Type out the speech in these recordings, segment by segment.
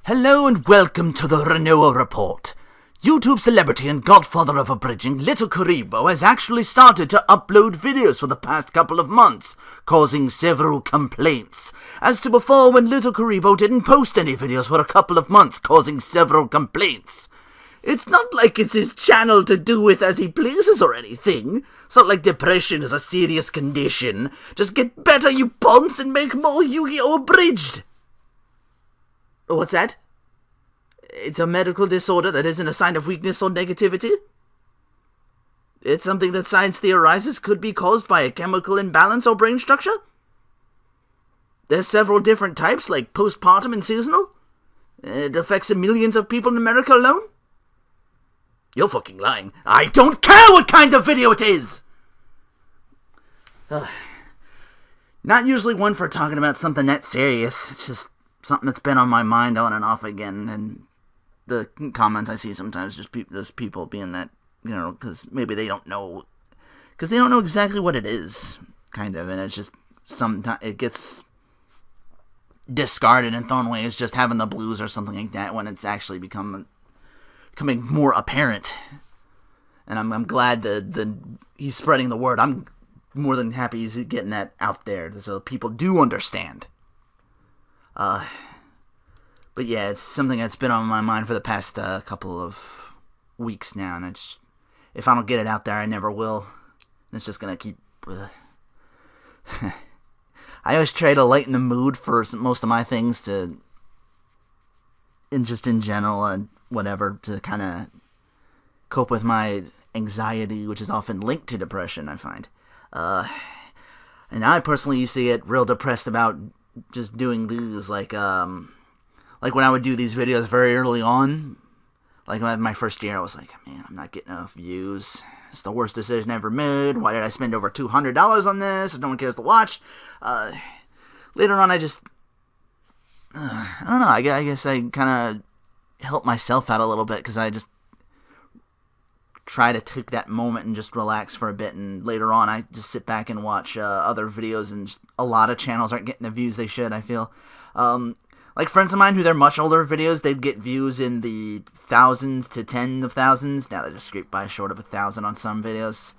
Hello and welcome to the Renewal Report. YouTube celebrity and godfather of abridging, Little Karibo has actually started to upload videos for the past couple of months, causing several complaints. As to before, when Little Karibo didn't post any videos for a couple of months, causing several complaints. It's not like it's his channel to do with as he pleases or anything. It's not like depression is a serious condition. Just get better, you punts, and make more Yu-Gi-Oh! Abridged. What's that? It's a medical disorder that isn't a sign of weakness or negativity? It's something that science theorizes could be caused by a chemical imbalance or brain structure? There's several different types, like postpartum and seasonal? It affects millions of people in America alone? You're fucking lying. I don't care what kind of video it is! Not usually one for talking about something that serious. It's just something that's been on my mind on and off again, and the comments I see sometimes, just those people being that, because maybe they don't know, because they don't know exactly what it is, kind of, and it's just, sometimes it gets discarded and thrown away as just having the blues or something like that, when it's actually becoming more apparent. And I'm glad that he's spreading the word. I'm more than happy he's getting that out there, so people do understand. But yeah, it's something that's been on my mind for the past couple of weeks now, and if I don't get it out there, I never will. It's just gonna keep. I always try to lighten the mood for most of my things in general and whatever, to kind of cope with my anxiety, which is often linked to depression, I find. And I personally used to get real depressed about just doing these, like when I would do these videos very early on, like my first year, I was like, man, I'm not getting enough views. It's the worst decision I ever made. Why did I spend over $200 on this if no one cares to watch? Later on, I don't know, I guess I kind of helped myself out a little bit, because I just try to take that moment and just relax for a bit, and later on I just sit back and watch other videos, and just, a lot of channels aren't getting the views they should, I feel. Like friends of mine who they're much older videos, they'd get views in the thousands to tens of thousands. Now they're just scraped by short of 1,000 on some videos.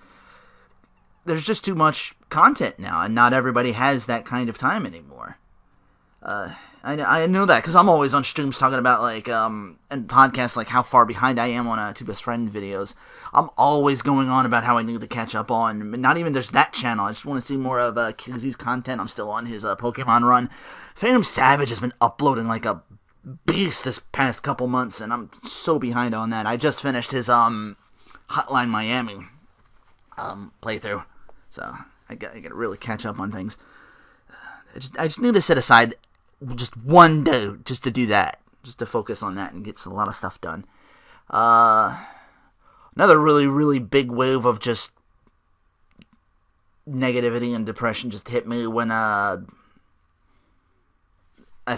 There's just too much content now, and not everybody has that kind of time anymore. I know that, because I'm always on streams talking about, like, and podcasts, like, how far behind I am on Two Best Friend videos. I'm always going on about how I need to catch up on, not even just that channel, I just want to see more of KZ's content. I'm still on his Pokemon run. Phantom Savage has been uploading like a beast this past couple months, and I'm so behind on that. I just finished his, Hotline Miami, playthrough, so I gotta really catch up on things. I just need to set aside just one day just to do that, just to focus on that and get a lot of stuff done. Another really, really big wave of just negativity and depression just hit me when I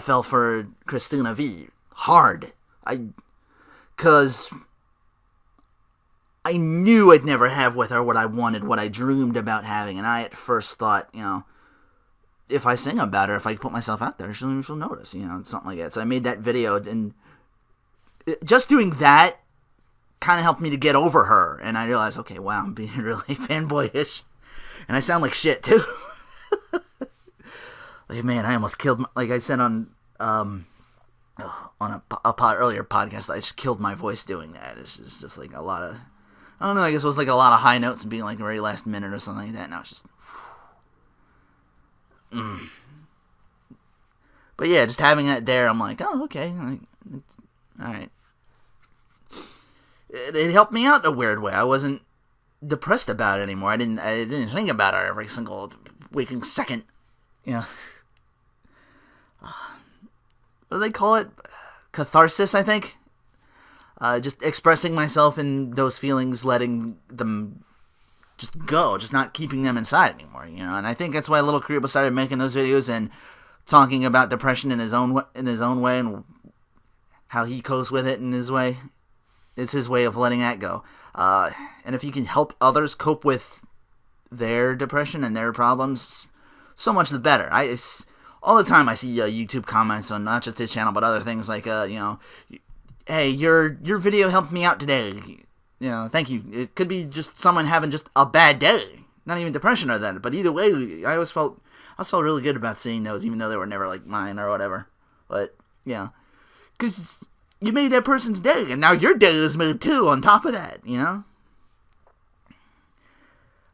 fell for Christina V hard. Because I knew I'd never have with her what I wanted, what I dreamed about having, and I at first thought, if I sing about her, if I put myself out there, she'll notice, something like that. So I made that video, and just doing that kind of helped me to get over her. And I realized, okay, wow, I'm being really fanboyish, and I sound like shit too. Like, man, I almost killed. Like I said on a earlier podcast, I just killed my voice doing that. It's just like a lot of, I don't know. I guess it was like a lot of high notes and being like very last minute or something like that. Now it's just. But yeah, just having that there, I'm like, oh, okay, alright. It helped me out in a weird way. I wasn't depressed about it anymore. I didn't think about it every single waking second. What do they call it? Catharsis, I think. Just expressing myself in those feelings, letting them just go, just not keeping them inside anymore, and I think that's why Little Karibo started making those videos and talking about depression in his own way, and how he copes with it in his way. It's his way of letting that go. And if you can help others cope with their depression and their problems, so much the better. all the time I see YouTube comments on not just his channel, but other things like, hey, your video helped me out today. Thank you. It could be just someone having just a bad day. Not even depression or that. But either way, I always felt really good about seeing those, even though they were never like mine or whatever. But, yeah. Because you made that person's day, and now your day is made too on top of that,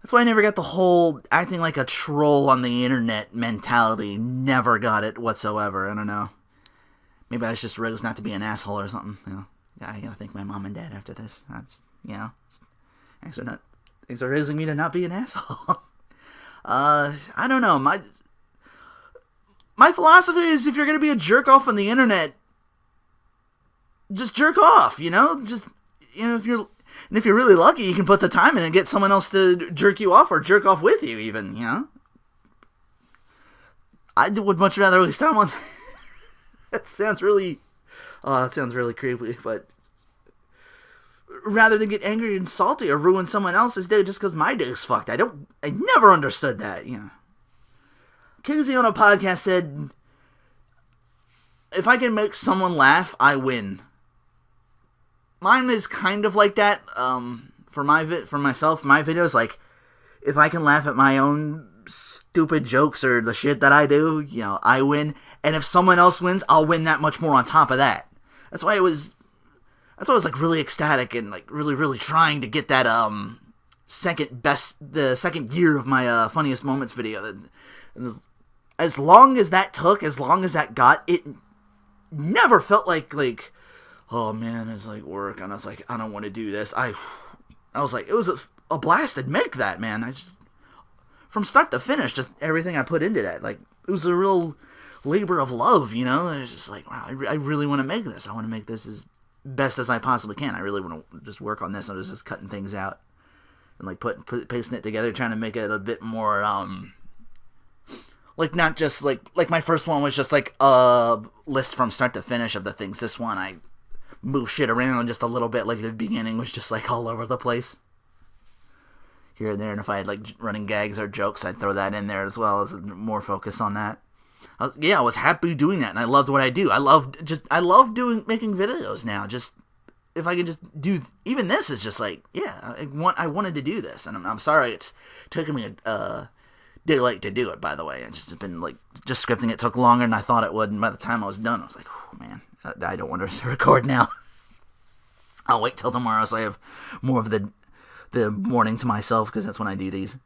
That's why I never got the whole acting like a troll on the internet mentality. Never got it whatsoever. I don't know. Maybe I was just raised not to be an asshole or something. I gotta thank my mom and dad after this. Thanks for raising me to not be an asshole. I don't know. My philosophy is if you're gonna be a jerk off on the internet, just jerk off. If you're really lucky, you can put the time in and get someone else to jerk you off or jerk off with you, even, I would much rather waste time on that. Sounds really creepy, but rather than get angry and salty or ruin someone else's day just because my day's fucked. I never understood that, KZ on a podcast said, if I can make someone laugh, I win. Mine is kind of like that, for myself, my videos, like, if I can laugh at my own stupid jokes or the shit that I do, I win, and if someone else wins, I'll win that much more on top of that. That's why I was, like, really ecstatic and, like, really, really trying to get that, the second year of my, funniest moments video. As long as that took, as long as that got, it never felt like, oh man, it's like work, and I was like, I don't want to do this. I was like, it was a blast to make that, man. I just, from start to finish, just everything I put into that, like, it was a real labor of love, And it's just like, wow, I really want to make this. I want to make this as best as I possibly can. I really want to just work on this. I was just cutting things out and like pasting it together, trying to make it a bit more, like, not just like my first one was just like a list from start to finish of the things. This one, I move shit around just a little bit, like the beginning was just like all over the place here and there, and if I had like running gags or jokes, I'd throw that in there as well as more focus on that. I was happy doing that, and I loved what I do. I love making videos now. Just if I can just do even this is just like, yeah, I wanted to do this, and I'm sorry it's taken me a day to do it. By the way, it's just been like just scripting it took longer than I thought it would, and by the time I was done, I was like, oh man. I don't want to record now. I'll wait till tomorrow so I have more of the morning to myself, because that's when I do these.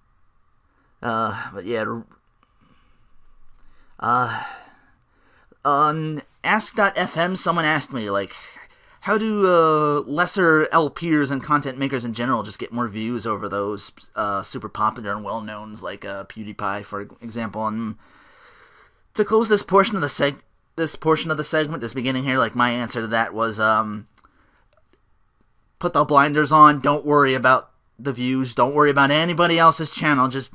But yeah. On Ask.fm, someone asked me, like, how do lesser LPers and content makers in general just get more views over those super popular and well-knowns like PewDiePie, for example? And to close this portion of the segment, this beginning here, like, my answer to that was, put the blinders on, don't worry about the views, don't worry about anybody else's channel, just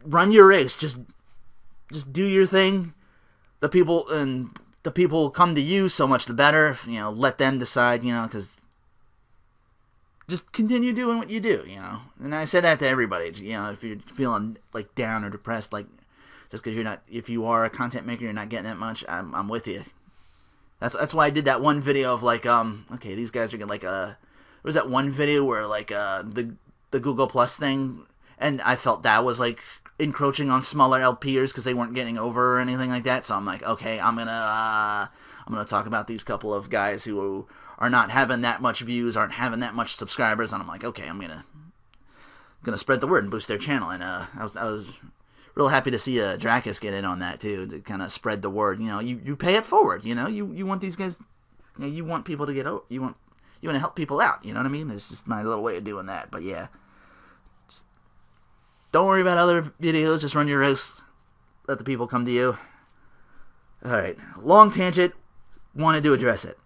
run your race, just do your thing. The people come to you, so much the better, let them decide, because just continue doing what you do, and I say that to everybody, if you're feeling, like, down or depressed, like, just because if you are a content maker, you're not getting that much, I'm with you. That's why I did that one video of like, okay, these guys are getting like there was that one video where like, the Google Plus thing, and I felt that was like encroaching on smaller LPers because they weren't getting over or anything like that, so I'm like, okay, I'm gonna talk about these couple of guys who are not having that much views, aren't having that much subscribers, and I'm like, okay, I'm gonna spread the word and boost their channel, and I was real happy to see Dracus get in on that too, to kind of spread the word. You pay it forward. You want these guys. You want people to get out. You want to help people out. You know what I mean? It's just my little way of doing that. But yeah, just don't worry about other videos. Just run your race. Let the people come to you. All right, long tangent. Wanted to address it.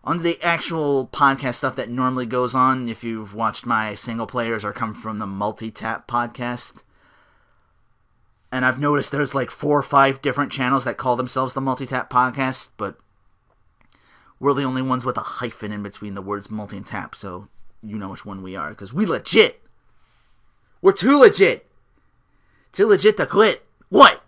On the actual podcast stuff that normally goes on, if you've watched my single players or come from the Multi-Tap podcast. And I've noticed there's like 4 or 5 different channels that call themselves the Multi-Tap Podcast, but we're the only ones with a hyphen in between the words multi and tap, so you know which one we are, because we legit. We're too legit. Too legit to quit. What?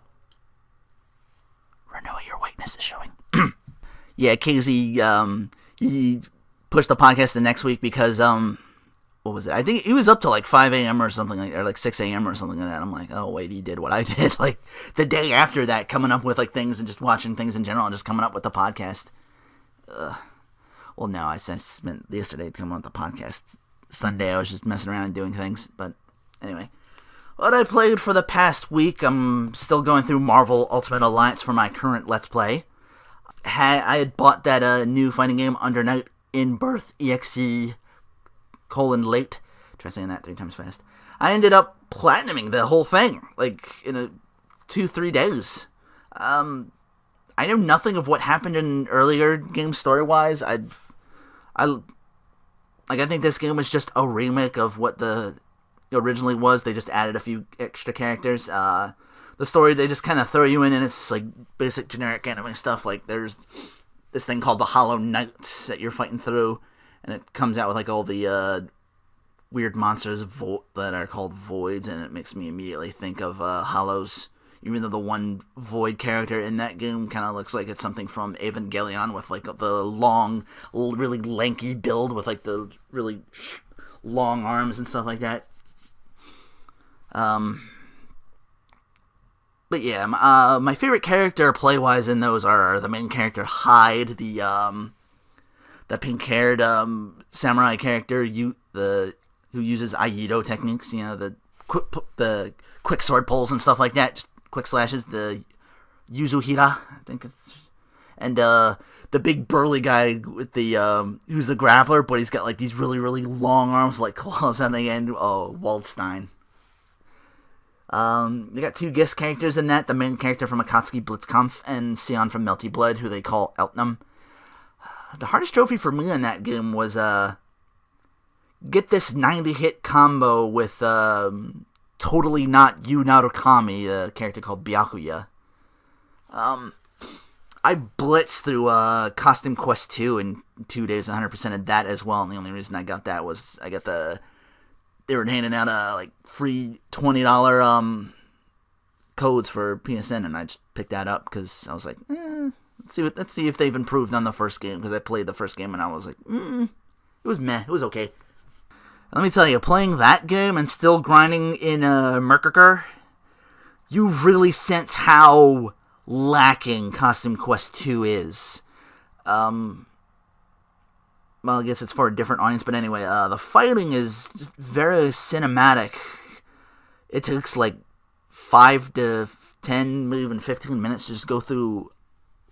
Yeah, KZ, he pushed the podcast the next week because, what was it? I think he was up to like 5 a.m. or something like, or like 6 a.m. or something like that. I'm like, oh wait, he did what I did. Like the day after that, coming up with like things and just watching things in general and just coming up with the podcast. Well, no, I spent yesterday coming up with the podcast. Sunday, I was just messing around and doing things. But anyway, what I played for the past week, I'm still going through Marvel Ultimate Alliance for my current Let's Play. I had bought that new fighting game, Under Night in Birth EXE : late. Try saying that 3 times fast. I ended up platinuming the whole thing, like in 2-3 days. I know nothing of what happened in earlier games story-wise. I think this game was just a remake of what the originally was. They just added a few extra characters. The story, they just kind of throw you in, and it's like basic generic anime stuff. Like there's this thing called the Hollow Knight that you're fighting through, and it comes out with like all the weird monsters that are called voids, and it makes me immediately think of Hollows. Even though the one void character in that game kind of looks like it's something from Evangelion with like the long, really lanky build with like the really long arms and stuff like that. But yeah, my favorite character play-wise in those are the main character Hyde, the pink-haired samurai character who uses Aikido techniques, you know, the quick sword pulls and stuff like that, just quick slashes, the Yuzuhira, I think it's, and the big burly guy with the who's a grappler, but he's got like these really, really long arms, like claws on the end. Oh, Waldstein. They got 2 guest characters in that, the main character from Akatsuki Blitzkampf and Sion from Melty Blood, who they call Eltnum. The hardest trophy for me in that game was get this 90-hit combo with totally not Yu Narukami, a character called Byakuya. I blitzed through Costume Quest 2 in 2 days, 100% of that as well, and the only reason I got that was they were handing out like free $20 codes for PSN, and I just picked that up because I was like, let's see if they've improved on the first game, because I played the first game and I was like, it was meh, it was okay. Let me tell you, playing that game and still grinding in Merkerker, you really sense how lacking Costume Quest 2 is. Well, I guess it's for a different audience, but anyway, the fighting is just very cinematic. It takes like 5 to 10, maybe even 15 minutes to just go through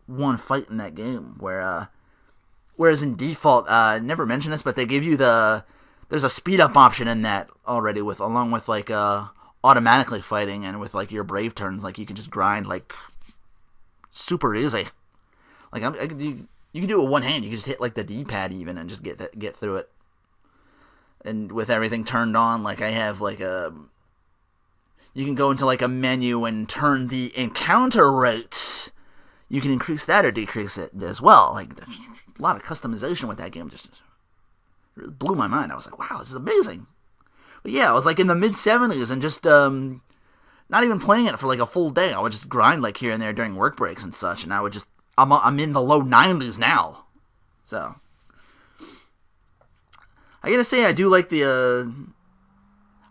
one fight in that game, whereas in default, I never mentioned this, but they give you there's a speed up option in that already, along with like automatically fighting and with like your brave turns, like you can just grind like super easy. Like you can do it with one hand. You can just hit like the D-pad even and just get through it. And with everything turned on, like I have like you can go into like a menu and turn the encounter rates. You can increase that or decrease it as well. Like there's a lot of customization with that game. Just really blew my mind. I was like, wow, this is amazing. But yeah, I was like in the mid-70s and just not even playing it for like a full day. I would just grind like here and there during work breaks and such, and I would just I'm in the low 90s now. So I gotta say I do like I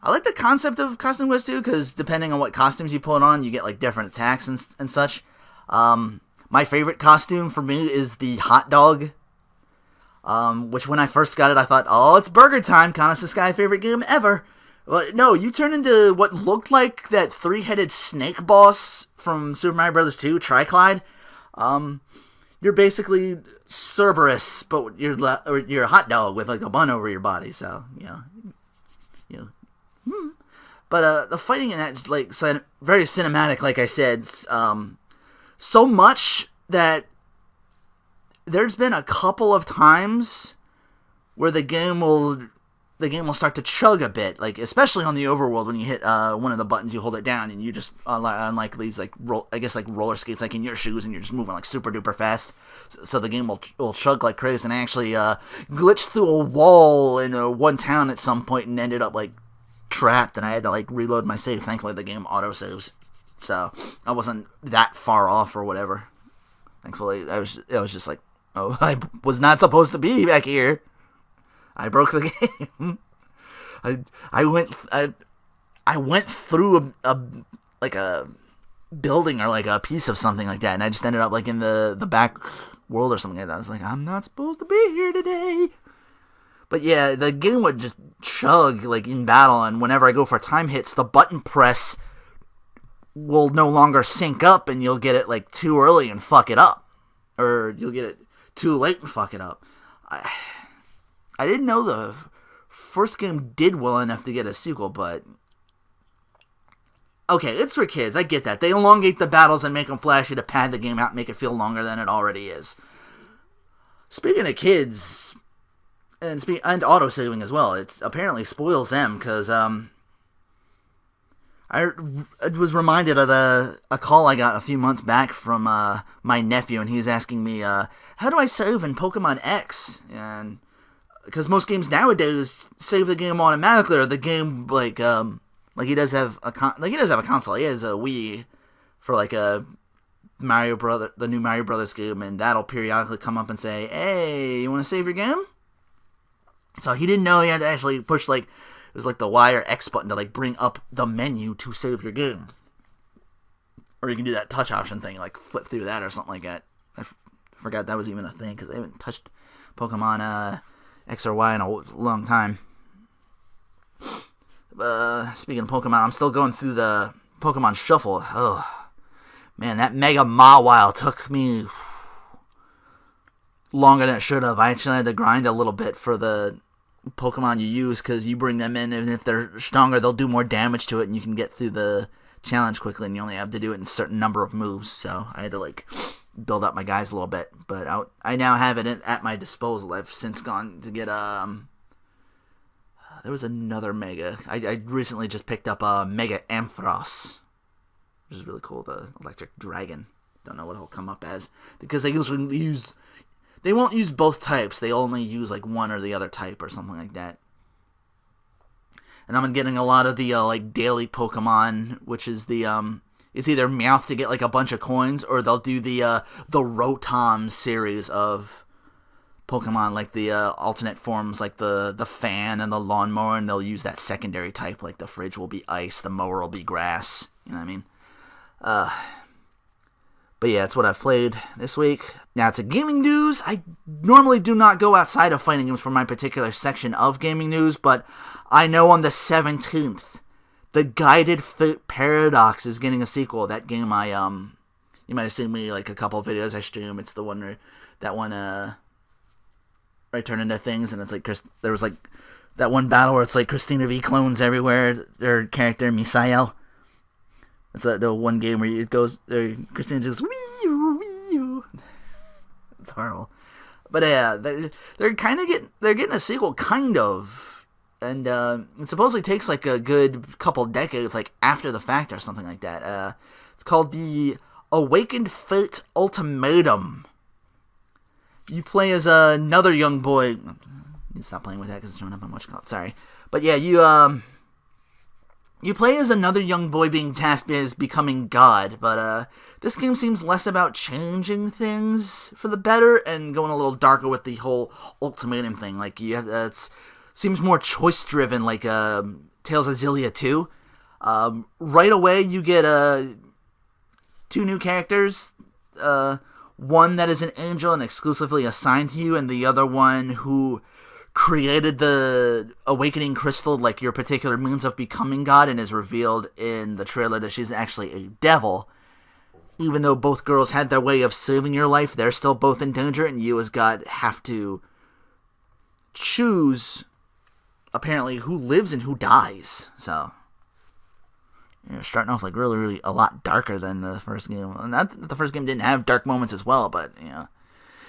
like the concept of Costume Quest 2, because depending on what costumes you put on, you get like different attacks and such. My favorite costume for me is the hot dog, which when I first got it, I thought, oh, it's burger time, Conus Sky favorite game ever. But no, you turn into what looked like that 3-headed snake boss from Super Mario Bros. 2, Triclide. You're basically Cerberus, but you're a hot dog with like a bun over your body. So But the fighting in that is like very cinematic, like I said. So much that there's been a couple of times where the game will start to chug a bit, like especially on the overworld when you hit one of the buttons, you hold it down and you just unlike these like roller skates like in your shoes, and you're just moving like super duper fast. So the game will chug like crazy. And I actually glitched through a wall in one town at some point and ended up like trapped, and I had to like reload my save. Thankfully the game auto saves, so I wasn't that far off or whatever. Thankfully I was just like, Oh, I was not supposed to be back here. I broke the game. I went through a building or like a piece of something like that, and I just ended up like in the back world or something like that. I was like, I'm not supposed to be here today. But yeah, the game would just chug like in battle, and whenever I go for time hits, the button press will no longer sync up, and you'll get it like too early and fuck it up, or you'll get it too late and fuck it up. I didn't know the first game did well enough to get a sequel, but okay, it's for kids. I get that. They elongate the battles and make them flashy to pad the game out and make it feel longer than it already is. Speaking of kids, and autosaving as well, it apparently spoils them, because I was reminded of a call I got a few months back from my nephew, and he was asking me, how do I save in Pokemon X? And because most games nowadays save the game automatically, or the game like he does have a console. He has a Wii for like a the new Mario Brothers game, and that'll periodically come up and say, "Hey, you want to save your game?" So he didn't know he had to actually push like it was like the Y or X button to like bring up the menu to save your game, or you can do that touch option thing, like flip through that or something like that. I forgot that was even a thing because I haven't touched Pokemon X or Y in a long time. Speaking of Pokemon, I'm still going through the Pokemon Shuffle. Oh, man, that Mega Mawile took me longer than it should have. I actually had to grind a little bit for the Pokemon you use, because you bring them in, and if they're stronger, they'll do more damage to it, and you can get through the challenge quickly, and you only have to do it in a certain number of moves, so I had to, like, build up my guys a little bit, but I now have it at my disposal. I've since gone to get, there was another Mega. I recently just picked up a Mega Ampharos, which is really cool, the electric dragon. Don't know what it'll come up as, because they usually they won't use both types, they only use, like, one or the other type or something like that. And I'm getting a lot of the, like, daily Pokemon, which is the, it's either Meowth to get, like, a bunch of coins, or they'll do the Rotom series of Pokemon, like the alternate forms, like the fan and the lawnmower, and they'll use that secondary type, like the fridge will be ice, the mower will be grass, you know what I mean? But yeah, that's what I've played this week. Now, to gaming news, I normally do not go outside of fighting games for my particular section of gaming news, but I know on the 17th, the Guided Fate Paradox is getting a sequel. That game you might have seen me, like, a couple of videos I stream. It's the one where, where I turn into things, and it's like, there was, like, that one battle where it's, like, Christina V clones everywhere, their character, Misael. It's the one game where it goes, Christina just, wee-oo. It's horrible. But yeah, they're getting a sequel, kind of. And it supposedly takes like a good couple decades, like after the fact or something like that. It's called the Awakened Fate Ultimatum. You play as another young boy. You need to stop playing with that because it's showing up on what you call it. Sorry. But yeah, you play as another young boy being tasked as becoming God, but this game seems less about changing things for the better and going a little darker with the whole ultimatum thing. Like, it seems more choice-driven, like Tales of Xillia 2. Right away, you get two new characters. One that is an angel and exclusively assigned to you, and the other one who created the awakening crystal, like your particular means of becoming God, and is revealed in the trailer that she's actually a devil. Even though both girls had their way of saving your life, they're still both in danger, and you as God have to choose, apparently, who lives and who dies. So, starting off like really, really a lot darker than the first game. Not that the first game didn't have dark moments as well, but,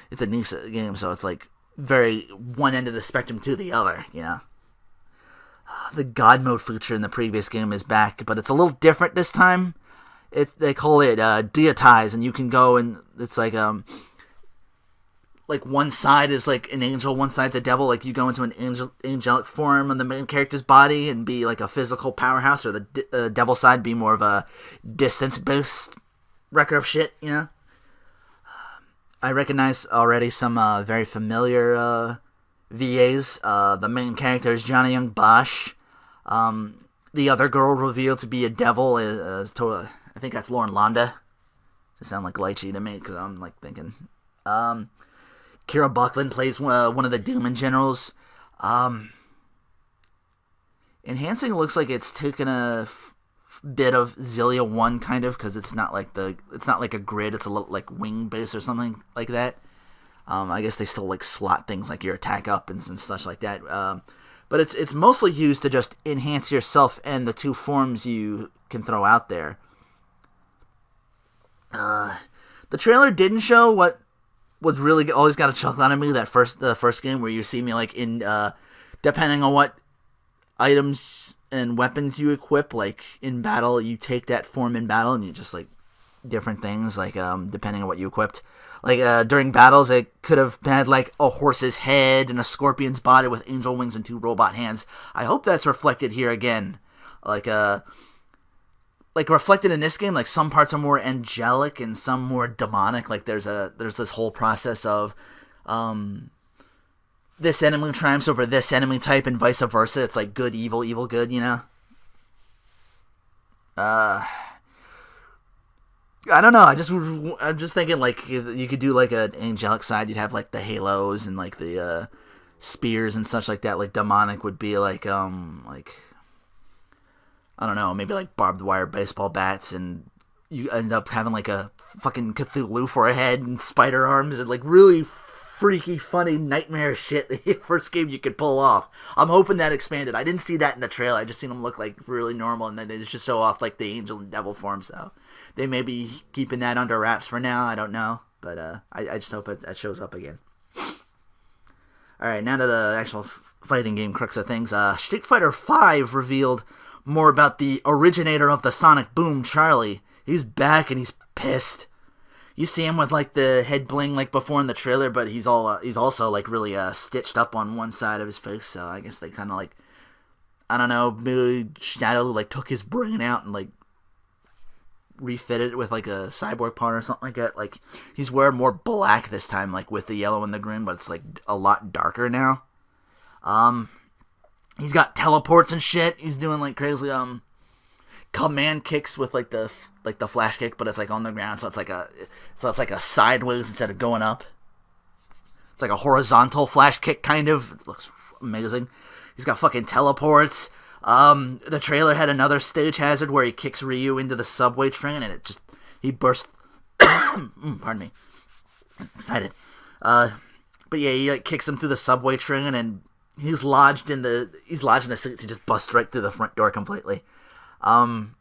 it's a niche game, so it's like very one end of the spectrum to the other, The God mode feature in the previous game is back, but it's a little different this time. They call it Deitize, and you can go and it's like one side is like an angel, one side's a devil. Like, you go into an angelic form on the main character's body and be like a physical powerhouse, or the devil side be more of a distance-based wrecker of shit, I recognize already some very familiar VAs. The main character is Johnny Young Bosch. The other girl revealed to be a devil I think that's Lauren Londa. They sound like lychee to me because I'm like thinking. Kira Buckland plays one of the Demon Generals. Enhancing looks like it's taken a bit of Zillia 1 kind of, because it's not like a grid, it's a little like wing base or something like that. I guess they still like slot things like your attack up and such like that. But it's mostly used to just enhance yourself and the two forms you can throw out there. The trailer didn't show what really always got a chuckle out of me, the first game where you see me like in depending on what items and weapons you equip, like in battle, you take that form in battle and you just like different things, like depending on what you equipped. Like during battles, it could have had like a horse's head and a scorpion's body with angel wings and 2 robot hands. I hope that's reflected here again. Like reflected in this game, like some parts are more angelic and some more demonic. Like there's this whole process of this enemy triumphs over this enemy type and vice versa. It's like good, evil, evil, good, you know? I don't know. I'm just thinking like if you could do like an angelic side, you'd have like the halos and like the spears and such like that. Like demonic would be like I don't know, maybe like barbed wire baseball bats, and you end up having like a fucking Cthulhu for a head and spider arms and like really freaky, funny, nightmare shit the first game you could pull off. I'm hoping that expanded. I didn't see that in the trailer. I just seen them look like really normal, and then they just show off like the angel and devil form, so they may be keeping that under wraps for now. I don't know, but I just hope that shows up again. Alright, now to the actual fighting game crux of things. Street Fighter V revealed more about the originator of the Sonic Boom, Charlie. He's back and he's pissed. You see him with like the head bling like before in the trailer, but he's also like really stitched up on one side of his face. So I guess they kind of like, I don't know, maybe Shadow like took his brain out and like refitted it with like a cyborg part or something like that. Like he's wearing more black this time, like with the yellow and the green, but it's like a lot darker now. He's got teleports and shit. He's doing like crazy command kicks with like the flash kick, but it's like on the ground, so it's like a sideways instead of going up. It's like a horizontal flash kick kind of. It looks amazing. He's got fucking teleports. The trailer had another stage hazard where he kicks Ryu into the subway train and he bursts. Pardon me. I'm excited. But yeah, he like kicks him through the subway train and he's lodged in the seat to just bust right through the front door completely. And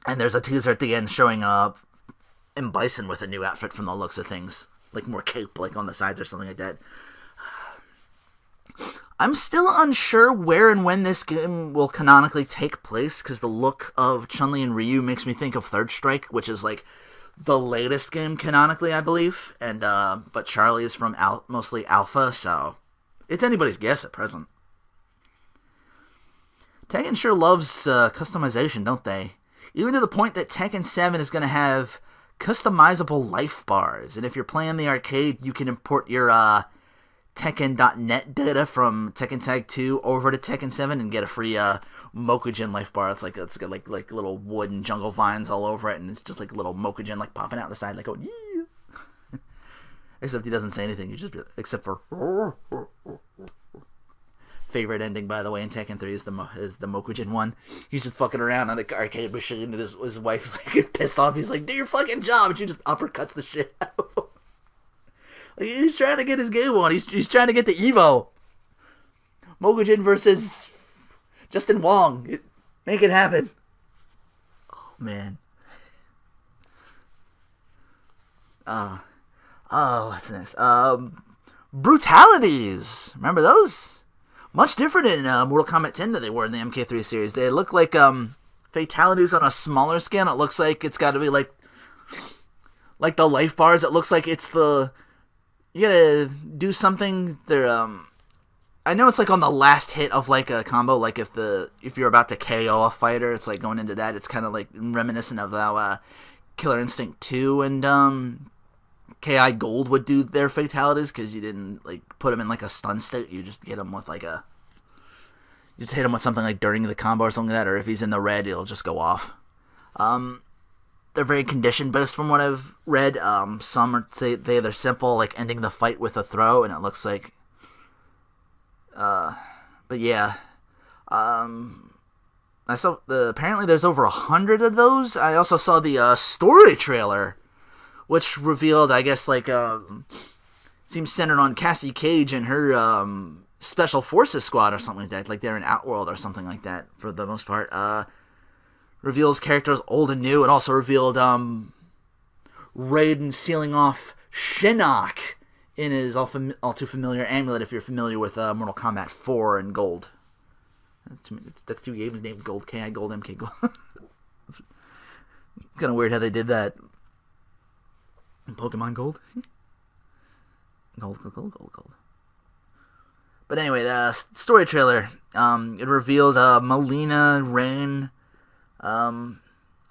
there's a teaser at the end showing M. Bison with a new outfit from the looks of things. Like more cape, like on the sides or something like that. I'm still unsure where and when this game will canonically take place, because the look of Chun-Li and Ryu makes me think of Third Strike, which is like the latest game canonically, I believe. And but Charlie is from mostly Alpha, so it's anybody's guess at present. Tekken sure loves customization, don't they? Even to the point that Tekken 7 is going to have customizable life bars. And if you're playing the arcade, you can import your Tekken.net data from Tekken Tag 2 over to Tekken 7 and get a free Mokujin life bar. It's got like little wood and jungle vines all over it, and it's just like a little Mokujin like popping out the side, like, oh, yeah. Except he doesn't say anything. You just except for favorite ending, by the way, in Tekken 3 is the Mokujin one. He's just fucking around on the arcade machine, and his wife's like pissed off. He's like, "Do your fucking job," and she just uppercuts the shit out of him. Like, he's trying to get his game on. He's trying to get the Evo. Mokujin versus Justin Wong. Make it happen. Oh man. What's next? Brutalities. Remember those? Much different in Mortal Kombat 10 than they were in the MK3 series. They look like fatalities on a smaller scale. It looks like it's got to be like the life bars. It looks like it's you gotta do something. I know it's like on the last hit of like a combo. Like if you're about to KO a fighter, it's like going into that. It's kind of like reminiscent of how Killer Instinct 2 and K.I. Gold would do their fatalities, because you didn't like put them in like a stun state. You just get them with like you just hit him with something like during the combo or something like that, or if he's in the red, it'll just go off. They're very condition based from what I've read. Some say they're simple, like ending the fight with a throw, and it looks like. But yeah, I saw apparently there's over 100 of those. I also saw the story trailer, which revealed, I guess, like seems centered on Cassie Cage and her Special Forces squad or something like that. Like they're in Outworld or something like that for the most part. Reveals characters old and new. It also revealed Raiden sealing off Shinnok in his all too familiar amulet, if you're familiar with Mortal Kombat 4 and Gold. That's two games named Gold, K.I. Gold, MK Gold. It's kind of weird how they did that. In Pokemon Gold? Gold. But anyway, the story trailer, it revealed Melina, Rain,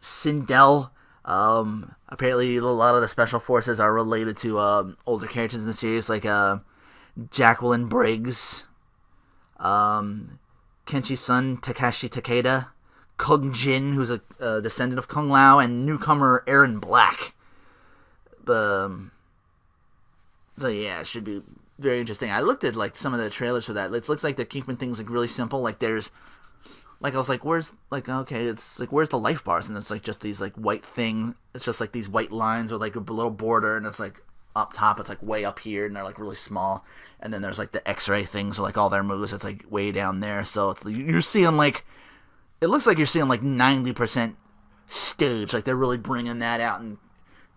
Sindel. Apparently a lot of the special forces are related to older characters in the series, like Jacqueline Briggs, Kenshi's son Takashi Takeda, Kung Jin, who's a descendant of Kung Lao, and newcomer Aaron Black. So yeah, it should be very interesting. I looked at like some of the trailers for that. It looks like they're keeping things like really simple. Like there's, like I was like, where's like okay, it's like where's the life bars? And it's like just these like white thing. It's just like these white lines with like a little border, and it's like up top. It's like way up here, and they're like really small. And then there's like the X-ray things, so like all their moves. It's like way down there. So it's you're seeing like, it looks like you're seeing like 90% stage. Like they're really bringing that out, and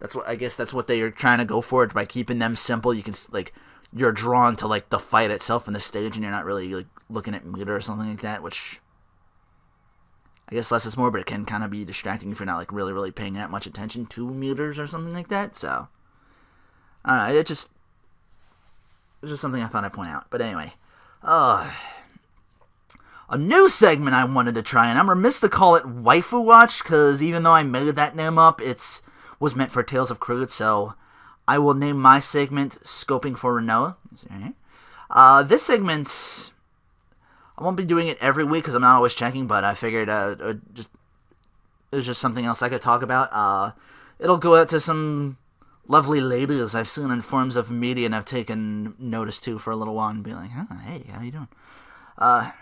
that's what I guess that's what they are trying to go for by keeping them simple. You can like you're drawn to like the fight itself and the stage, and you're not really like looking at meter or something like that, which I guess less is more, but it can kind of be distracting if you're not like really paying that much attention to meters or something like that. So I don't know, it's just something I thought I'd point out. But anyway, a new segment I wanted to try, and I'm remiss to call it Waifu Watch, because even though I made that name up, it was meant for Tales of Crude, so I will name my segment Scoping for Renoa. This segment, I won't be doing it every week because I'm not always checking, but I figured it was just something else I could talk about. It'll go out to some lovely ladies I've seen in forms of media and I've taken notice to for a little while, and be like, hey, how you doing? I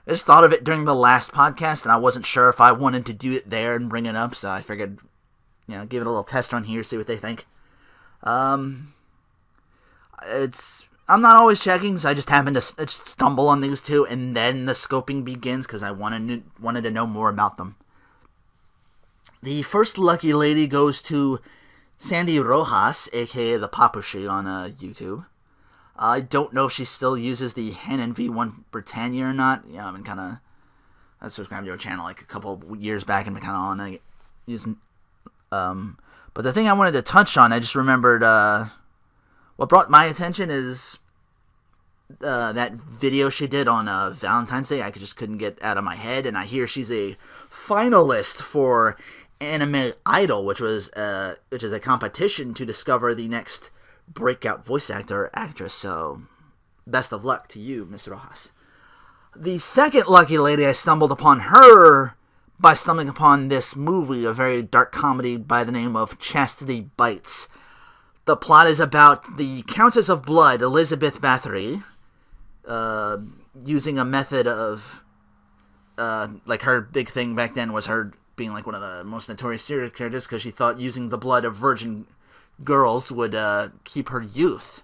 just thought of it during the last podcast, and I wasn't sure if I wanted to do it there and bring it up, so I figured, give it a little test run here, see what they think. I'm not always checking, so I just happened to stumble on these two, and then the scoping begins, because I wanted to know more about them. The first lucky lady goes to Sandy Rojas, aka the Papushi on YouTube. I don't know if she still uses the Hanan V1 Britannia or not. I've been I subscribed to her channel like a couple of years back and been kind of on using. But the thing I wanted to touch on, I just remembered. What brought my attention is that video she did on Valentine's Day. I just couldn't get out of my head, and I hear she's a finalist for Anime Idol, which is a competition to discover the next breakout voice actor or actress. So, best of luck to you, Miss Rojas. The second lucky lady, I stumbled upon her by stumbling upon this movie, a very dark comedy by the name of Chastity Bites. The plot is about the Countess of Blood, Elizabeth Bathory, using a method of, like her big thing back then was her being like one of the most notorious serial killers because she thought using the blood of virgin girls would keep her youth.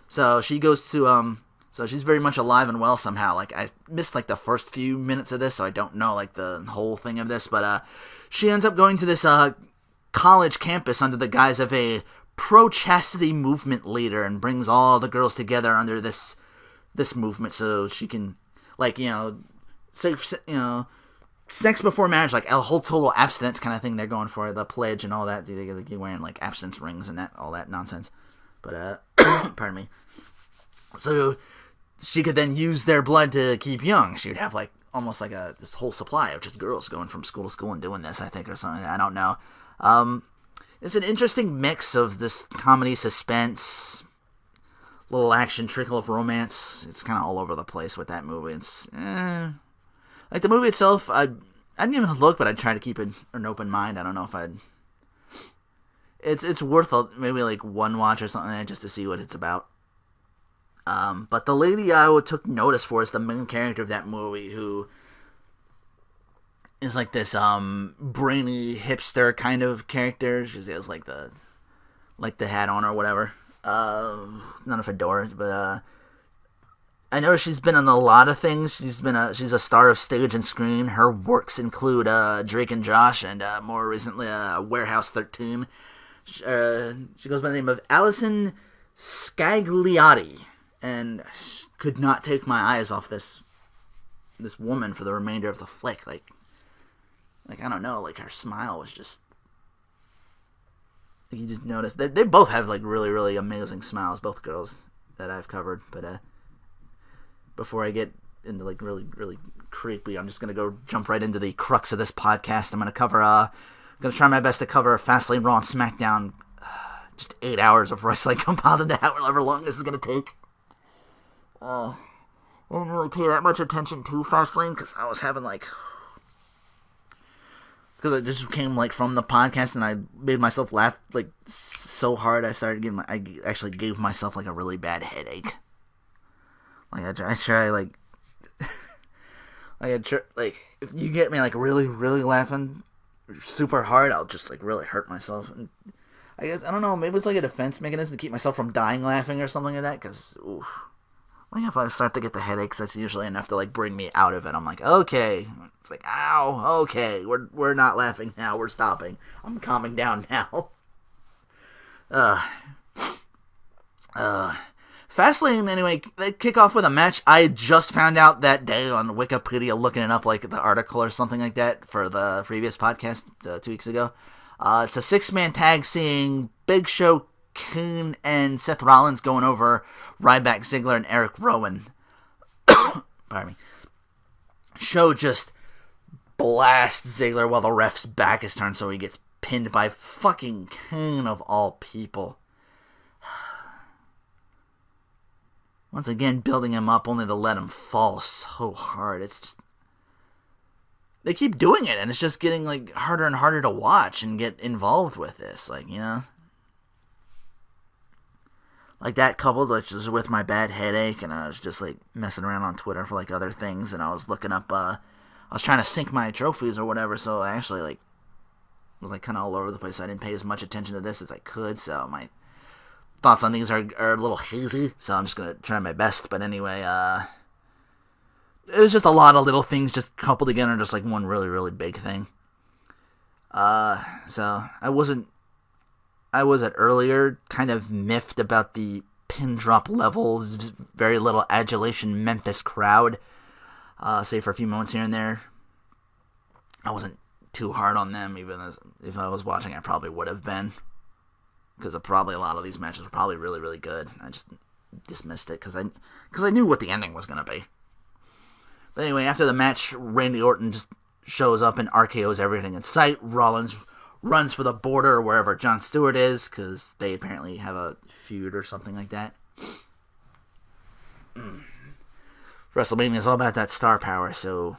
So she goes to, so she's very much alive and well somehow. Like, I missed like the first few minutes of this, so I don't know like the whole thing of this, but she ends up going to this college campus under the guise of a pro-chastity movement leader and brings all the girls together under this movement so she can, like, sex before marriage, like a whole total abstinence kind of thing they're going for, the pledge and all that. You're wearing like abstinence rings and all that nonsense. But, pardon me. So she could then use their blood to keep young. She would have like almost like this whole supply of just girls going from school to school and doing this, I think, or something. I don't know. it's an interesting mix of this comedy, suspense, little action, trickle of romance. It's kind of all over the place with that movie. It's like the movie itself. I didn't even look, but I'd try to keep an open mind. I don't know if I'd. It's worth maybe like one watch or something like that just to see what it's about. But the lady I took notice for is the main character of that movie, who is like this brainy hipster kind of character. She has like the hat on or whatever. Not a fedora, but I know she's been in a lot of things. She's a star of stage and screen. Her works include Drake and Josh, and more recently Warehouse 13. She goes by the name of Allison Scagliotti, and could not take my eyes off this woman for the remainder of the flick. Like I don't know, like her smile was just. You just notice they both have like really, really amazing smiles, both girls that I've covered. But before I get into like really, really creepy, I'm just gonna go jump right into the crux of this podcast. I'm gonna try my best to cover Fastlane, Raw, and Smackdown. Just 8 hours of wrestling compiled into however long this is gonna take. I didn't really pay that much attention to Fastlane because I was having because it just came like from the podcast, and I made myself laugh like so hard. I actually gave myself like a really bad headache. Like I try like, like if you get me like really, really laughing super hard, I'll just like really hurt myself. And I guess I don't know. Maybe it's like a defense mechanism to keep myself from dying laughing or something like that. Because like if I start to get the headaches, that's usually enough to like bring me out of it. I'm like, okay. It's like, ow, okay, we're not laughing now, we're stopping. I'm calming down now. Fastlane, anyway, they kick off with a match I just found out that day on Wikipedia, looking it up, like the article or something like that for the previous podcast 2 weeks ago. It's a 6-man tag, seeing Big Show, Kane, and Seth Rollins going over Ryback, Ziggler, and Eric Rowan. Pardon me. Show just blasts Ziggler while the ref's back is turned, so he gets pinned by fucking Kane of all people. Once again, building him up only to let him fall so hard. It's just... They keep doing it, and it's just getting like harder and harder to watch and get involved with this. Like, you know? Like that coupled with my bad headache, and I was just like messing around on Twitter for like other things, and I was looking up... I was trying to sync my trophies or whatever, so I actually like was like kind of all over the place. I didn't pay as much attention to this as I could, so my thoughts on these are a little hazy. So I'm just gonna try my best. But anyway, it was just a lot of little things just coupled together, just like one really, really big thing. So I was earlier kind of miffed about the pin drop levels, very little adulation Memphis crowd. Save for a few moments here and there. I wasn't too hard on them, even as if I was watching, I probably would have been. Because probably a lot of these matches were probably really, really good. I just dismissed it because I knew what the ending was going to be. But anyway, after the match, Randy Orton just shows up and RKOs everything in sight. Rollins runs for the border wherever Jon Stewart is, because they apparently have a feud or something like that. WrestleMania is all about that star power, so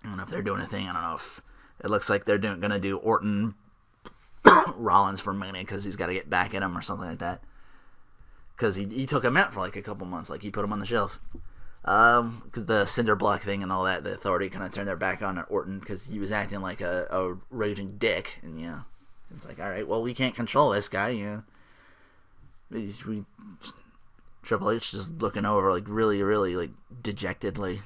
I don't know if they're doing a thing. I don't know if it looks like they're going to do Orton Rollins for Mania because he's got to get back at him or something like that. Because he took him out for like a couple months, like he put him on the shelf. Because the cinder block thing and all that, the Authority kind of turned their back on Orton because he was acting like a raging dick, and you know, it's like, all right, well, we can't control this guy, you know. Triple H just looking over like really, really like dejectedly,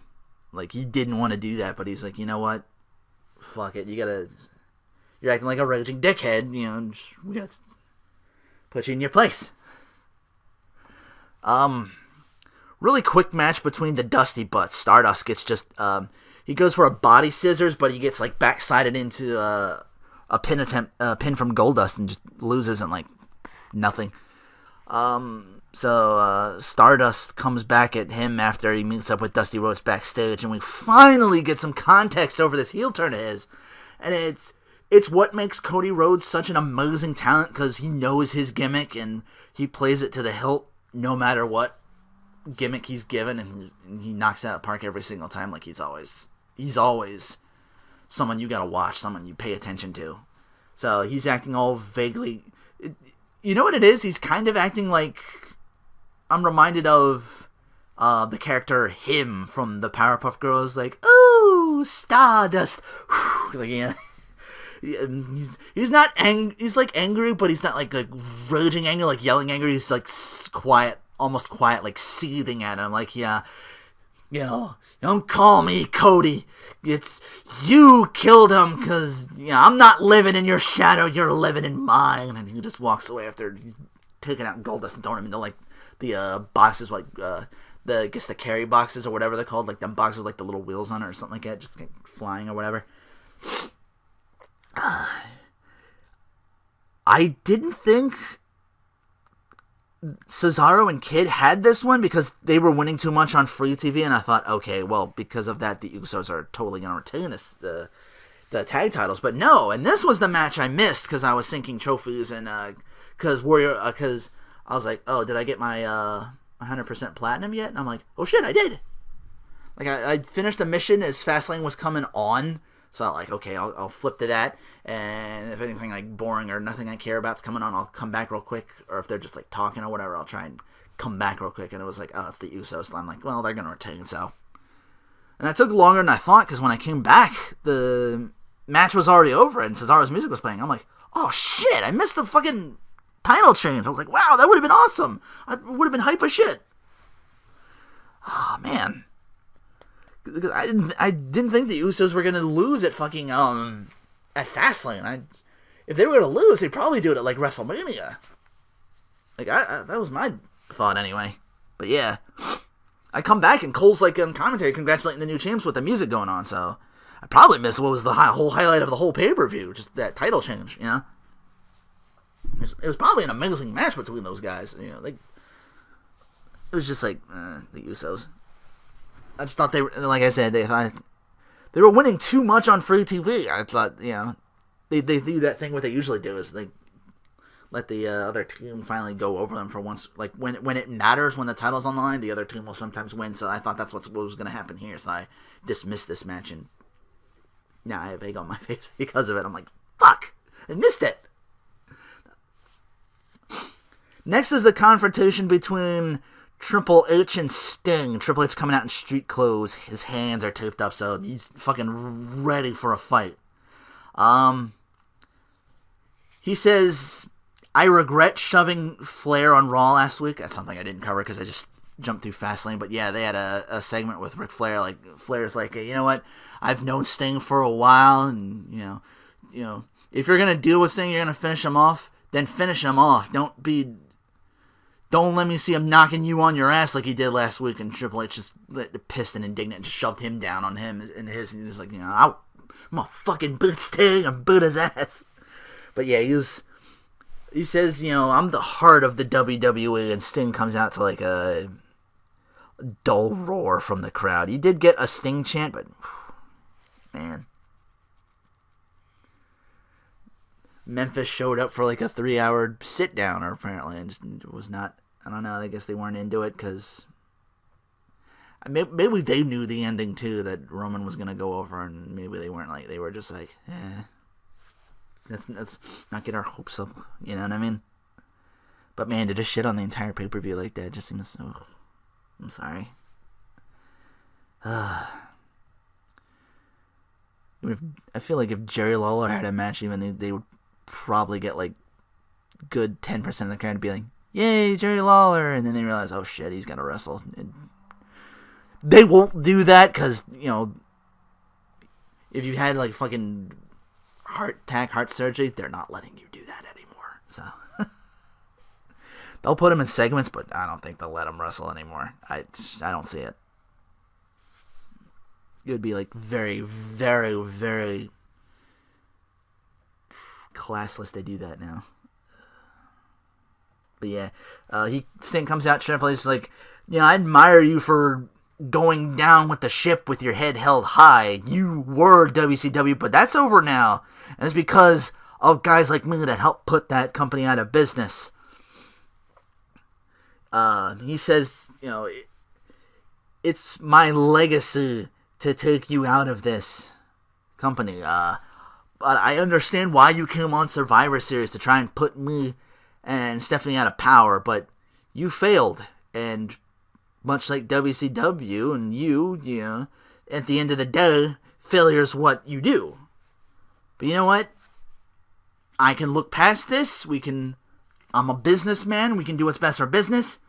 like he didn't want to do that, but he's like, you know what, fuck it, you're acting like a raging dickhead, you know, we gotta put you in your place. Really quick match between the Dusty Butts. Stardust gets just he goes for a body scissors, but he gets like backsided into a pin from Goldust and just loses in like nothing. So Stardust comes back at him after he meets up with Dusty Rhodes backstage, and we finally get some context over this heel turn of his. And it's what makes Cody Rhodes such an amazing talent, because he knows his gimmick and he plays it to the hilt no matter what gimmick he's given, and he knocks it out of the park every single time. Like, he's always someone you gotta watch, someone you pay attention to. So he's acting all vaguely... You know what it is? He's kind of acting like... I'm reminded of the character Him from the Powerpuff Girls. Like, ooh, Stardust. Like, yeah. He's not he's like angry, but he's not like raging angry, like yelling angry. He's like quiet, almost quiet, like seething at him. Like, yeah, you know, don't call me Cody. It's you killed him, because I'm not living in your shadow. You're living in mine. And he just walks away after he's taking out Goldust and throwing him into like the boxes, like I guess the carry boxes or whatever they're called, like them boxes with like the little wheels on it or something like that, just like flying or whatever. I didn't think Cesaro and Kid had this one because they were winning too much on free TV, and I thought, okay, well, because of that, the Usos are totally going to retain the tag titles. But no, and this was the match I missed because I was sinking trophies, and because I was like, oh, did I get my 100% platinum yet? And I'm like, oh shit, I did. Like, I finished a mission as Fastlane was coming on. So I'm like, okay, I'll flip to that, and if anything like boring or nothing I care about's coming on, I'll come back real quick, or if they're just like talking or whatever, I'll try and come back real quick. And it was like, oh, it's the Usos. So I'm like, well, they're gonna retain. So, and that took longer than I thought, because when I came back, the match was already over and Cesaro's music was playing. I'm like, oh shit, I missed the fucking title change. I was like, wow, that would have been awesome. I would have been hype as shit. Oh man. Because I didn't think the Usos were gonna lose at fucking at Fastlane. If they were gonna lose, they'd probably do it at like WrestleMania. Like that was my thought anyway. But yeah, I come back and Cole's like on commentary congratulating the new champs with the music going on. So I probably missed what was the whole highlight of the whole pay-per-view, just that title change. You know, it was probably an amazing match between those guys. You know, like it was just like the Usos. I just thought they were, like I said, they were winning too much on free TV. I thought, they do that thing what they usually do is they let the other team finally go over them for once. Like when it matters, when the title's on the line, the other team will sometimes win. So I thought that's what was going to happen here. So I dismissed this match, and now I have egg on my face because of it. I'm like, fuck, I missed it. Next is the confrontation between Triple H and Sting. Triple H coming out in street clothes. His hands are taped up, so he's fucking ready for a fight. He says, I regret shoving Flair on Raw last week. That's something I didn't cover because I just jumped through Fastlane. But yeah, they had a segment with Ric Flair. Like, Flair's like, hey, you know what? I've known Sting for a while, and, you know, if you're going to deal with Sting, you're going to finish him off, then finish him off. Don't let me see him knocking you on your ass like he did last week. And Triple H just pissed and indignant and just shoved him down on him and his. And he's like, I'm gonna fucking boot Sting and boot his ass. But yeah, he says, I'm the heart of the WWE. And Sting comes out to like a dull roar from the crowd. He did get a Sting chant, but man. Memphis showed up for like a 3-hour sit down, or apparently, and just was not. I don't know. I guess they weren't into it because maybe they knew the ending too, that Roman was gonna go over, and maybe they weren't like, they were just like, let's not get our hopes up. You know what I mean? But man, to just shit on the entire pay per view like that just seems. I'm sorry. I feel like if Jerry Lawler had a match, even they would probably get like good 10% of the crowd to be like, yay, Jerry Lawler, and then they realize, oh shit, he's gotta wrestle. And they won't do that because, if you had like fucking heart surgery, they're not letting you do that anymore. So they'll put him in segments, but I don't think they'll let him wrestle anymore. I don't see it. It would be like very, very, very classless to do that now. But yeah, Sting comes out, Triple H is like, I admire you for going down with the ship with your head held high. You were WCW, but that's over now. And it's because of guys like me that helped put that company out of business. He says, it's my legacy to take you out of this company. But I understand why you came on Survivor Series to try and put me and Stephanie out of power, but you failed. And much like WCW and you, at the end of the day, failure is what you do. But you know what? I can look past this. I'm a businessman. We can do what's best for business.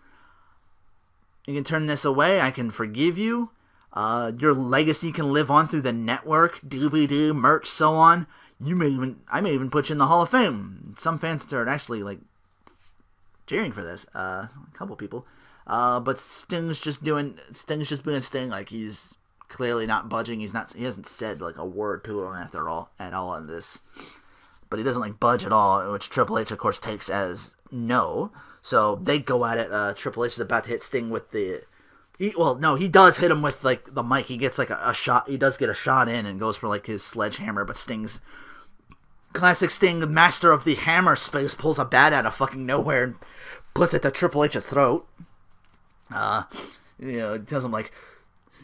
You can turn this away. I can forgive you. Your legacy can live on through the network, DVD, merch, so on. I may even put you in the Hall of Fame. Some fans are actually cheering for this. A couple people. But Sting's just being Sting. Like, he's clearly not budging. He hasn't said a word to him at all on this. But he doesn't budge at all, which Triple H of course takes as no. So they go at it. Triple H is about to hit Sting with he does hit him with the mic. He gets a shot. He does get a shot in and goes for his sledgehammer. But Sting's classic Sting, the master of the hammer space, pulls a bat out of fucking nowhere and puts it to Triple H's throat. It tells him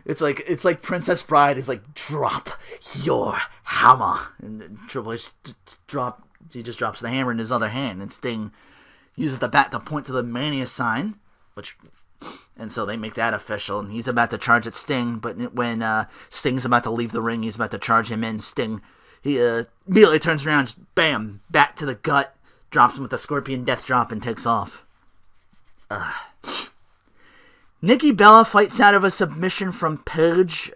it's like Princess Bride is drop your hammer, and Triple H just drops the hammer in his other hand, and Sting uses the bat to point to the Mania sign, and so they make that official, and he's about to charge at Sting, but when Sting's about to leave the ring, he's about to charge him in, Sting, he immediately turns around, just bam, bat to the gut, drops him with the Scorpion Death Drop, and takes off. Nikki Bella fights out of a submission from Paige.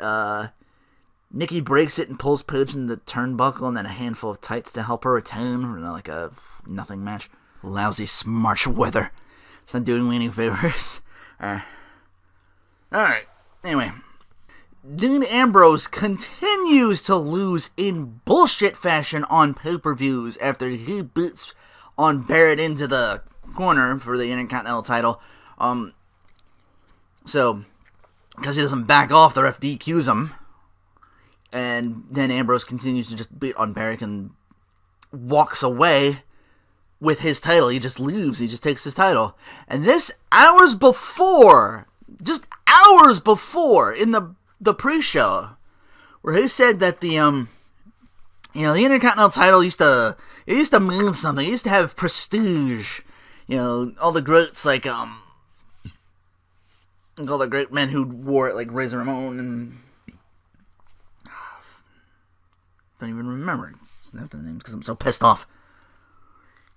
Nikki breaks it and pulls Paige in the turnbuckle, and then a handful of tights to help her retain. A nothing match. Lousy March weather. It's not doing me any favors. Alright. Anyway. Dean Ambrose continues to lose in bullshit fashion on pay-per-views after he beats on Barrett into the corner for the Intercontinental title. So, because he doesn't back off, the ref DQs him. And then Ambrose continues to just beat on Barrett and walks away with his title. He just leaves. He just takes his title. And this hours before in the pre-show, where he said that the Intercontinental title used to mean something. It used to have prestige. All the greats all the great men who wore it, like Razor Ramon and don't even remember the names because I'm so pissed off.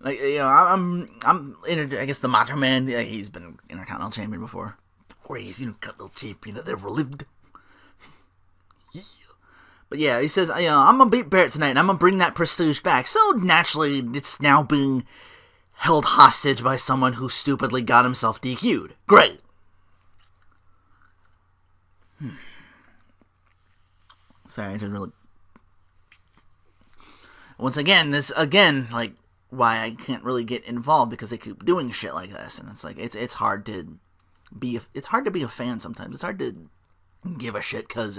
I guess the Macho Man. He's been Intercontinental Champion before. Greatest Intercontinental Champion that ever lived. Yeah. But yeah, he says, I'm gonna beat Barrett tonight, and I'm gonna bring that prestige back. So naturally, it's now being held hostage by someone who stupidly got himself DQ'd. Great. Sorry, I just really... Once again, why I can't really get involved, because they keep doing shit like this, and it's hard to be a fan sometimes. It's hard to give a shit, because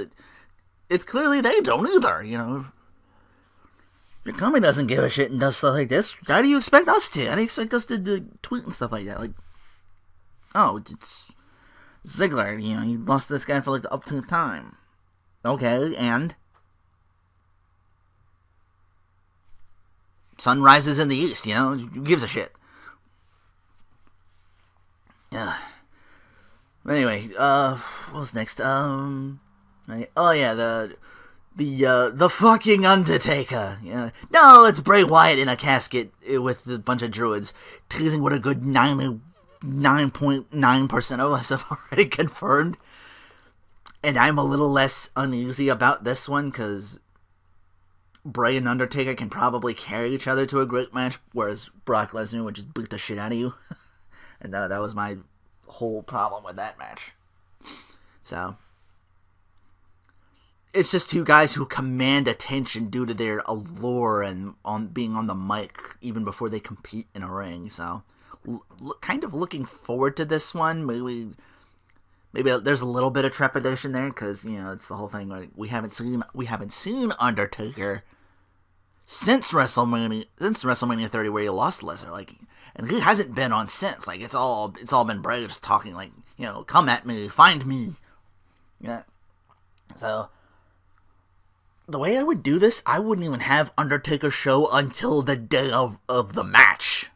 it's clearly they don't either, Your company doesn't give a shit and does stuff like this. How do you expect us to? How do you expect us to tweet and stuff like that? It's Ziggler, he lost to this guy for the up to time. Okay, and sun rises in the east, who gives a shit? Yeah. Anyway, what was next? The fucking Undertaker. Yeah. No, it's Bray Wyatt in a casket with a bunch of druids, teasing what a good 99.9% of us have already confirmed. And I'm a little less uneasy about this one, because Bray and Undertaker can probably carry each other to a great match, whereas Brock Lesnar would just beat the shit out of you. And that was my whole problem with that match. So, it's just two guys who command attention due to their allure and on being on the mic even before they compete in a ring. So, kind of looking forward to this one. Maybe there's a little bit of trepidation there, because it's the whole thing. We haven't seen Undertaker since WrestleMania 30, where he lost to Lesnar. Like, and he hasn't been on since. Like, it's all been Bray just talking like, come at me, find me. Yeah. So the way I would do this, I wouldn't even have Undertaker show until the day of the match.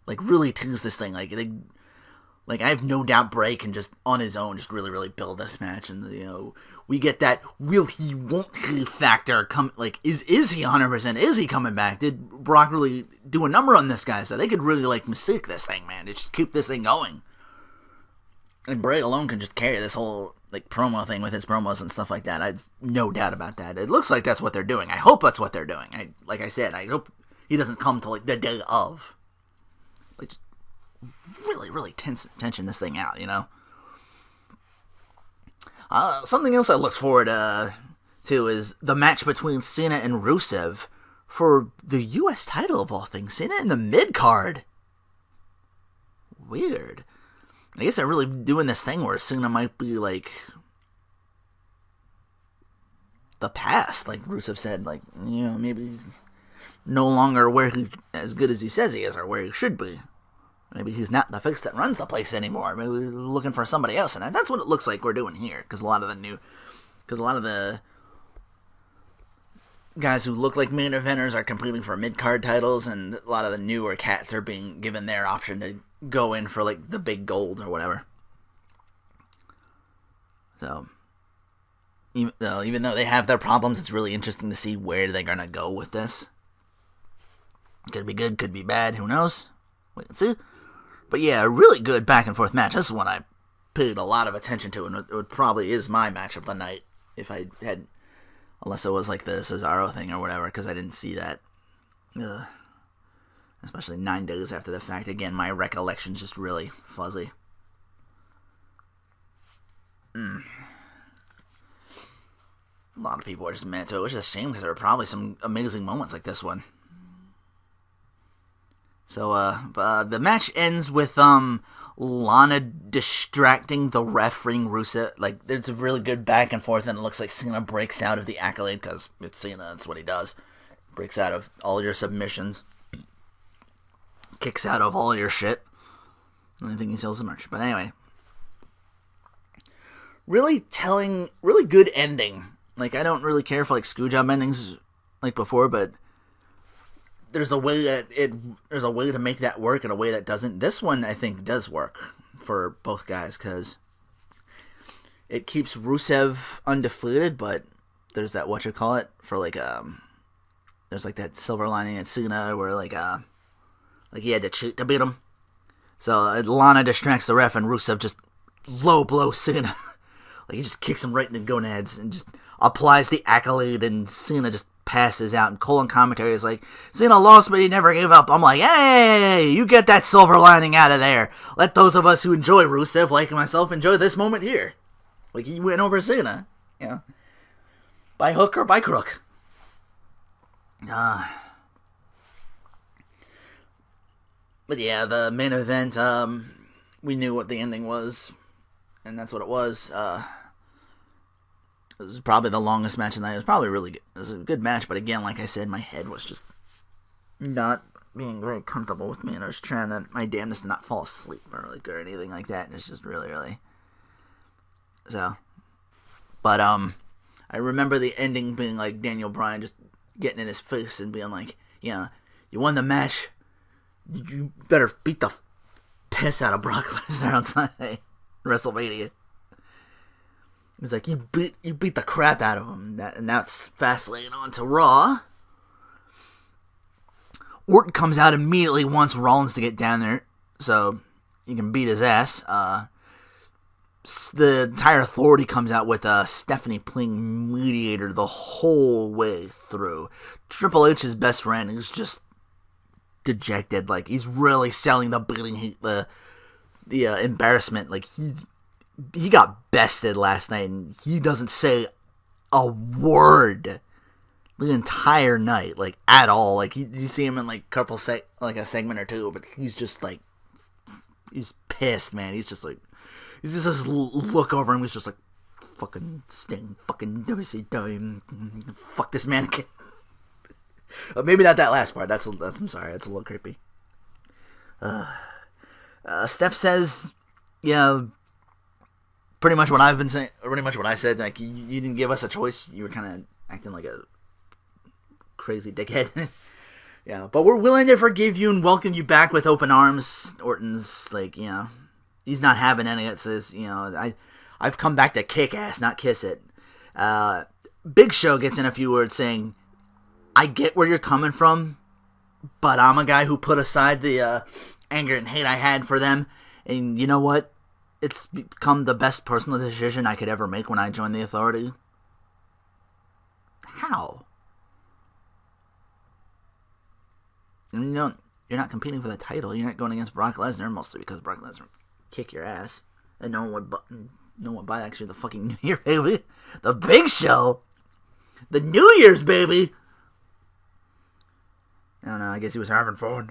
Like, really tease this thing. Like, I have no doubt Bray can just, on his own, just really, really build this match. And, we get that will he, won't he factor. Like, is he 100%? Is he coming back? Did Brock really do a number on this guy? So they could really, like, mistake this thing, man. They just keep this thing going. And Bray alone can just carry this whole, like, promo thing with his promos and stuff like that. I have no doubt about that. It looks like that's what they're doing. I hope that's what they're doing. Like I said, I hope he doesn't come to, like, the day of. Like, just really, really tension this thing out, Something else I look forward to is the match between Cena and Rusev for the U.S. title of all things. Cena in the mid-card. Weird. I guess they're really doing this thing where Cena might be, like, the past. Like Rusev said, like, maybe he's no longer as good as he says he is or where he should be. Maybe he's not the face that runs the place anymore. Maybe we're looking for somebody else, and that's what it looks like we're doing here. Because a lot of the guys who look like main eventers are competing for mid-card titles, and a lot of the newer cats are being given their option to go in for, like, the big gold or whatever. So, even though they have their problems, it's really interesting to see where they're gonna go with this. Could be good, could be bad, who knows? Wait and see. But yeah, a really good back and forth match. This is one I paid a lot of attention to, and it probably is my match of the night if I had, unless it was like the Cesaro thing or whatever, because I didn't see that. Especially 9 days after the fact. Again, my recollection's just really fuzzy. A lot of people are just mad too, which is a shame because there were probably some amazing moments like this one. So, the match ends with, Lana distracting the ref, ring Rusev. Like, there's a really good back and forth, and it looks like Cena breaks out of the accolade, because it's Cena, that's what he does. Breaks out of all your submissions. Kicks out of all your shit. I think he sells the merch. But anyway. Really good ending. Like, I don't really care for, like, screw job endings, like before, but there's a way to make that work and a way that doesn't. This one, I think, does work for both guys because it keeps Rusev undefeated, but there's that for like there's like that silver lining at Cena where like he had to cheat to beat him. So Lana distracts the ref and Rusev just low blows Cena. Like he just kicks him right in the gonads and just applies the accolade, and Cena just passes out. And Cole in commentary is like, Cena lost, but he never gave up. I'm like, hey, you get that silver lining out of there. Let those of us who enjoy Rusev, like myself, enjoy this moment here. Like, he went over Cena. Yeah. By hook or by crook. But yeah, the main event, we knew what the ending was, and that's what it was. It was probably the longest match of the night. It was probably really good. It was a good match, but again, like I said, my head was just not being very comfortable with me, and I was trying my damnedest to not fall asleep or anything like that, and it's just really, really... So, but, I remember the ending being like Daniel Bryan just getting in his face and being like, yeah, you won the match, you better beat the piss out of Brock Lesnar on Sunday, WrestleMania. He's like, you beat the crap out of him. And now it's Fastlane on to Raw. Orton comes out immediately, wants Rollins to get down there so he can beat his ass. The entire authority comes out with Stephanie playing mediator the whole way through. Triple H's best friend is just dejected. Like, he's really selling the beating, the embarrassment. Like, he got bested last night, and he doesn't say a word the entire night, like, at all. Like, you see him in, like, a segment or two, but he's just, like, he's pissed, man. He's just look over him, he's just like, fucking Sting, fucking WCW, fuck this mannequin. Maybe not that last part. That's I'm sorry. That's a little creepy. Steph says, pretty much what I've been saying. Pretty much what I said. Like you didn't give us a choice. You were kind of acting like a crazy dickhead. Yeah, but we're willing to forgive you and welcome you back with open arms. Orton's like, he's not having any of it. Says, I've come back to kick ass, not kiss it. Big Show gets in a few words saying, I get where you're coming from, but I'm a guy who put aside the anger and hate I had for them, and you know what? It's become the best personal decision I could ever make when I joined the Authority. How? You're not competing for the title. You're not going against Brock Lesnar, mostly because Brock Lesnar kick your ass, and no one would buy actually the fucking New Year, baby. The Big Show, the New Year's, baby. I don't know. I guess he was having fun.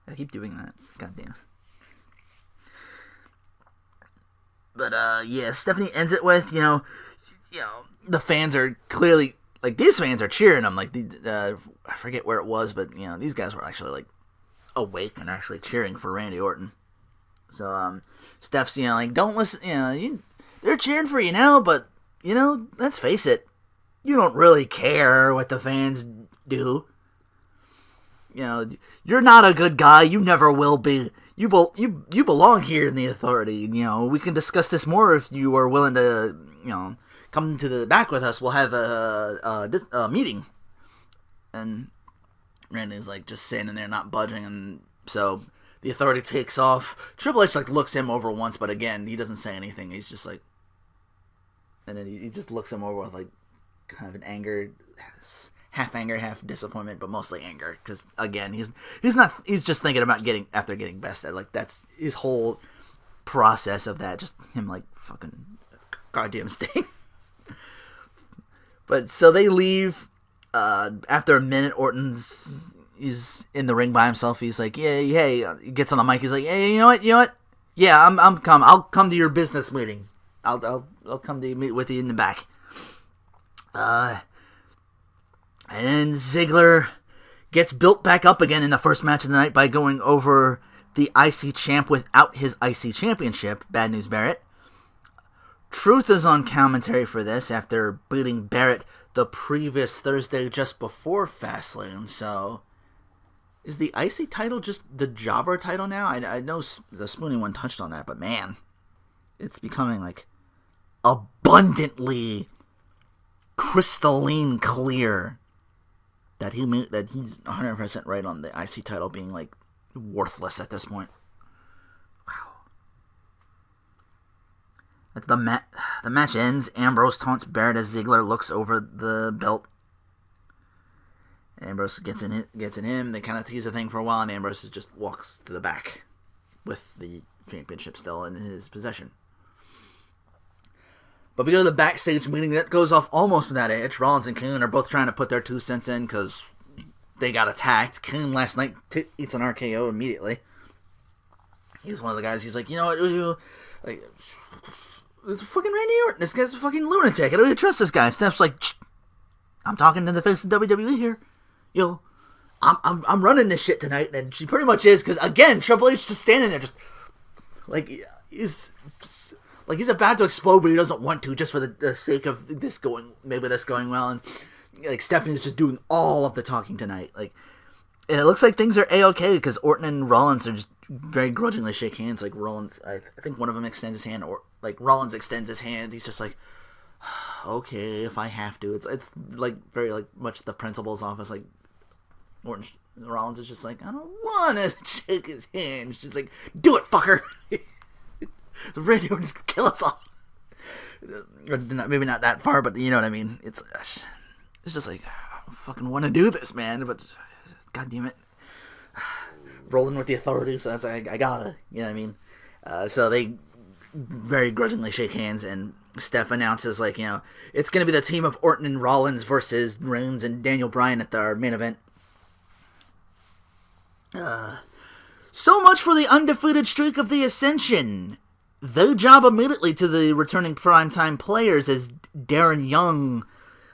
I keep doing that. Goddamn. But Stephanie ends it with the fans are clearly. Like, these fans are cheering them. Like, I forget where it was, but, these guys were actually, like, awake and actually cheering for Randy Orton. So, Steph's, don't listen, they're cheering for you now, but, let's face it. You don't really care what the fans do. You're not a good guy. You never will be. You belong here in the Authority. We can discuss this more if you are willing to, come to the back with us. We'll have a meeting. And Randy's like just standing there, not budging, and so the Authority takes off. Triple H looks him over once, but again, he doesn't say anything. He's just like, and then he just looks him over with kind of an anger, half anger, half disappointment, but mostly anger, because again, he's just thinking about getting bested. That's his whole process of that. Just him fucking goddamn staying. But so they leave. After a minute, he's in the ring by himself. He's like, hey, he gets on the mic. He's like, hey, you know what? Yeah, I'll come to your business meeting. I'll come to meet with you in the back. And then Ziggler gets built back up again in the first match of the night by going over the IC champ without his IC championship. Bad News Barrett. Truth is on commentary for this after beating Barrett the previous Thursday just before Fastlane. So, is the IC title just the jobber title now? I know the Spoonie one touched on that, but man, it's becoming abundantly crystalline clear that he's 100% right on the IC title being worthless at this point. The match ends. Ambrose taunts Barrett as Ziggler looks over the belt. Ambrose gets in him. They kind of tease a thing for a while, and Ambrose just walks to the back with the championship still in his possession. But we go to the backstage meeting that goes off almost without a hitch. Rollins and Kane are both trying to put their 2 cents in because they got attacked. Kane last night eats an RKO immediately. He's one of the guys. He's like, it's fucking Randy Orton. This guy's a fucking lunatic. I don't even trust this guy. And Steph's like, I'm talking to the face of WWE here. I'm running this shit tonight. And she pretty much is, because again, Triple H just standing there, just he's about to explode, but he doesn't want to, just for the sake of this going well. And Stephanie's just doing all of the talking tonight. And it looks like things are A-okay, because Orton and Rollins are just very grudgingly shake hands. Rollins, I think one of them extends his hand, or Rollins extends his hand. He's just okay, if I have to. It's very much the principal's office. Rollins is just I don't want to shake his hand. She's like, do it, fucker. The Randy Orton's gonna kill us all. Maybe not that far, but you know what I mean. It's just I fucking want to do this, man, but god damn it. Rolling with the Authority, so that's I gotta, you know what I mean? So they very grudgingly shake hands, and Steph announces, it's gonna be the team of Orton and Rollins versus Reigns and Daniel Bryan at our main event. So much for the undefeated streak of the Ascension. They job immediately to the returning primetime players as Darren Young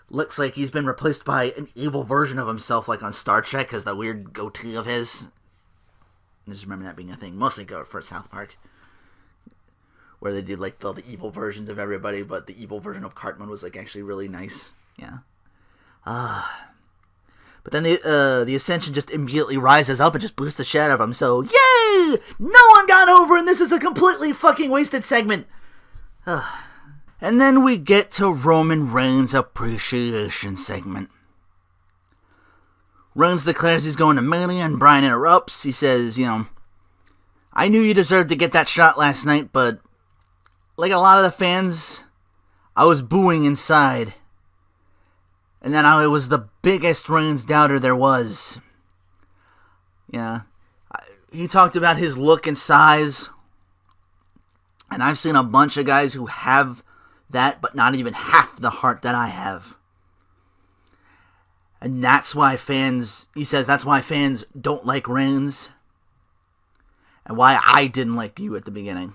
looks like he's been replaced by an evil version of himself, like on Star Trek, because the weird goatee of his. I just remember that being a thing, mostly go for South Park, where they did like the evil versions of everybody, but the evil version of Cartman was like actually really nice. Yeah. But then the Ascension just immediately rises up and just boosts the shit out of him. So, yay! No one got over, and this is a completely fucking wasted segment. And then we get to Roman Reigns' appreciation segment. Reigns declares he's going to Mania, and Bryan interrupts. He says, I knew you deserved to get that shot last night, but like a lot of the fans, I was booing inside. And then I was the biggest Reigns doubter there was. Yeah. He talked about his look and size. And I've seen a bunch of guys who have that, but not even half the heart that I have. And that's why he says that's why fans don't like Reigns. And why I didn't like you at the beginning.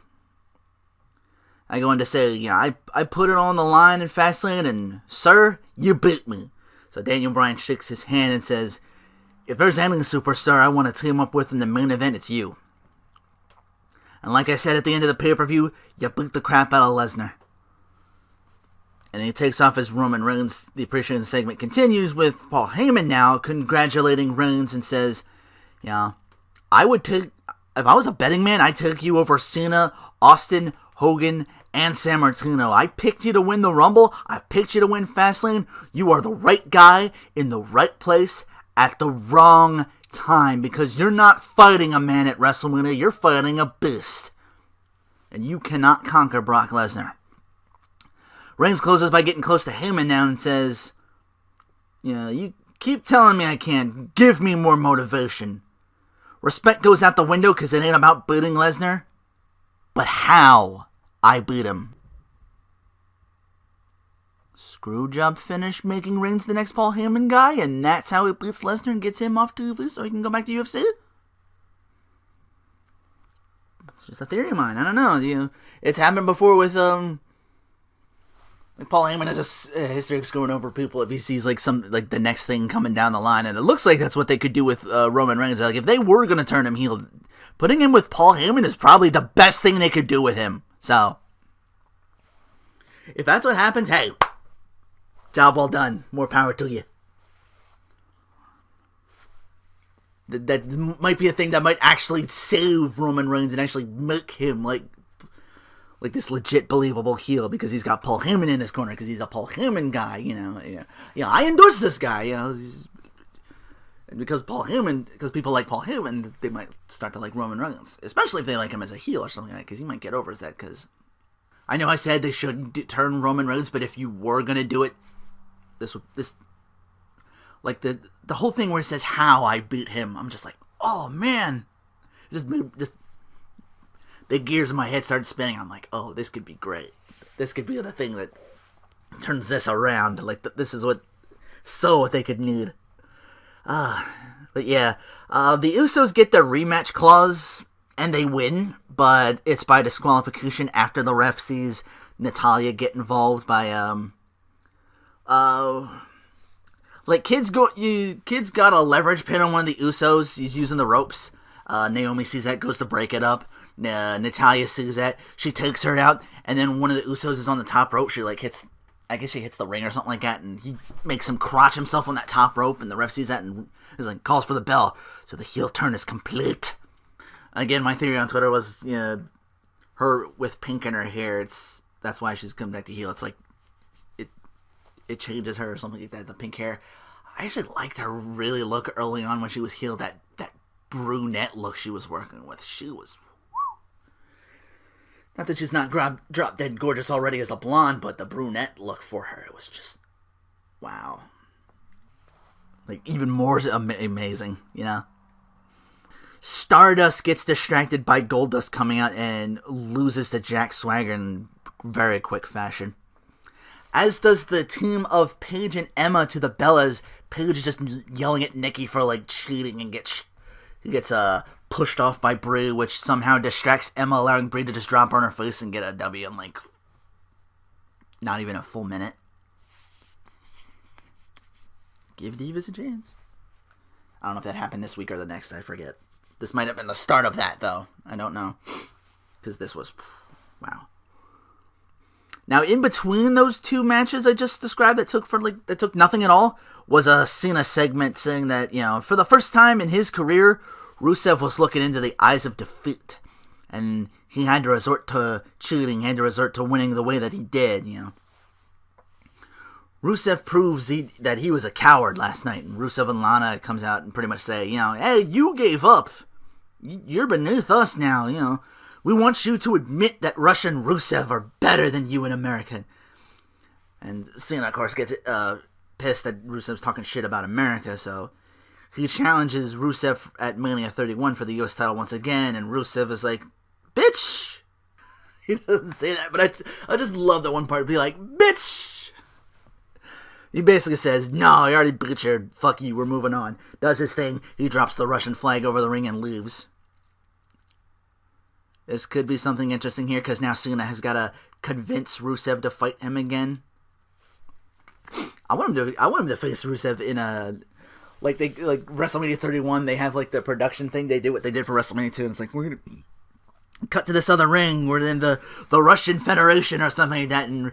I go on to say, I put it on the line in Fastlane, and, sir, you beat me. So Daniel Bryan shakes his hand and says, if there's any superstar I want to team up with in the main event, it's you. And like I said at the end of the pay-per-view, you beat the crap out of Lesnar. And he takes off as Roman Reigns. The appreciation segment continues with Paul Heyman now congratulating Reigns and says, I would take, if I was a betting man, I'd take you over Cena, Austin, Hogan, and San Martino. I picked you to win the Rumble. I picked you to win Fastlane. You are the right guy in the right place at the wrong time, because you're not fighting a man at WrestleMania. You're fighting a beast. And you cannot conquer Brock Lesnar. Reigns closes by getting close to Heyman now and says, you keep telling me I can't. Give me more motivation. Respect goes out the window because it ain't about beating Lesnar, but how I beat him. Screwjob finish making Reigns the next Paul Heyman guy, and that's how he beats Lesnar and gets him off TV so he can go back to UFC? It's just a theory of mine. I don't know. It's happened before with like Paul Heyman has a history of screwing over people if he sees like the next thing coming down the line, and it looks like that's what they could do with Roman Reigns. Like if they were gonna turn him heel, putting him with Paul Heyman is probably the best thing they could do with him. So if that's what happens, hey, job well done. More power to you. That might be a thing that might actually save Roman Reigns and actually make him like this legit believable heel, because he's got Paul Heyman in his corner, because he's a Paul Heyman guy, I endorse this guy, and because people like Paul Heyman, they might start to like Roman Reigns, especially if they like him as a heel or something like that, because he might get over that. Because I know I said they shouldn't turn Roman Reigns, but if you were gonna do it, this like the whole thing where it says how I beat him, I'm just like, oh man, just the gears in my head started spinning. I'm like, oh, this could be great. This could be the thing that turns this around. Like, this is what they could need. But yeah, the Usos get their rematch clause, and they win, but it's by disqualification after the ref sees Natalya get involved by, kids got a leverage pin on one of the Usos. He's using the ropes. Naomi sees that, goes to break it up. Natalya sees that, she takes her out, and then one of the Usos is on the top rope. She hits the ring or something like that, and he makes him crotch himself on that top rope, and the ref sees that and is like, calls for the bell. So the heel turn is complete. Again, my theory on Twitter was, her with pink in her hair, that's why she's come back to heel. It's like it changes her or something like that, the pink hair. I actually liked her really look early on when she was heel, that brunette look she was working with. She was, not that she's not drop dead gorgeous already as a blonde, but the brunette look for her, it was just, wow. Like, even more amazing, Stardust gets distracted by Goldust coming out and loses to Jack Swagger in very quick fashion. As does the team of Paige and Emma to the Bellas. Paige just yelling at Nikki for, cheating, and gets pushed off by Bray, which somehow distracts Emma, allowing Bray to just drop her on her face and get a W in, not even a full minute. Give Divas a chance. I don't know if that happened this week or the next. I forget. This might have been the start of that, though. I don't know. Because this was... Wow. Now, in between those two matches I just described that took nothing at all, was a Cena segment saying that, for the first time in his career, Rusev was looking into the eyes of defeat. And he had to resort to cheating, had to resort to winning the way that he did, Rusev proves that he was a coward last night, and Rusev and Lana comes out and pretty much say, hey, you gave up. You're beneath us now, We want you to admit that Russia and Rusev are better than you and America. And Cena, of course, gets pissed that Rusev's talking shit about America, so he challenges Rusev at Mania 31 for the U.S. title once again, and Rusev is like, bitch! He doesn't say that, but I just love that one part, be like, bitch! He basically says, no, you already beat your, fuck you, we're moving on. Does his thing, he drops the Russian flag over the ring and leaves. This could be something interesting here, because now Cena has got to convince Rusev to fight him again. I want him to face Rusev in a... Like WrestleMania 31, they have, the production thing. They did what they did for WrestleMania 2, and it's like, we're going to cut to this other ring. We're in the Russian Federation or something like that, and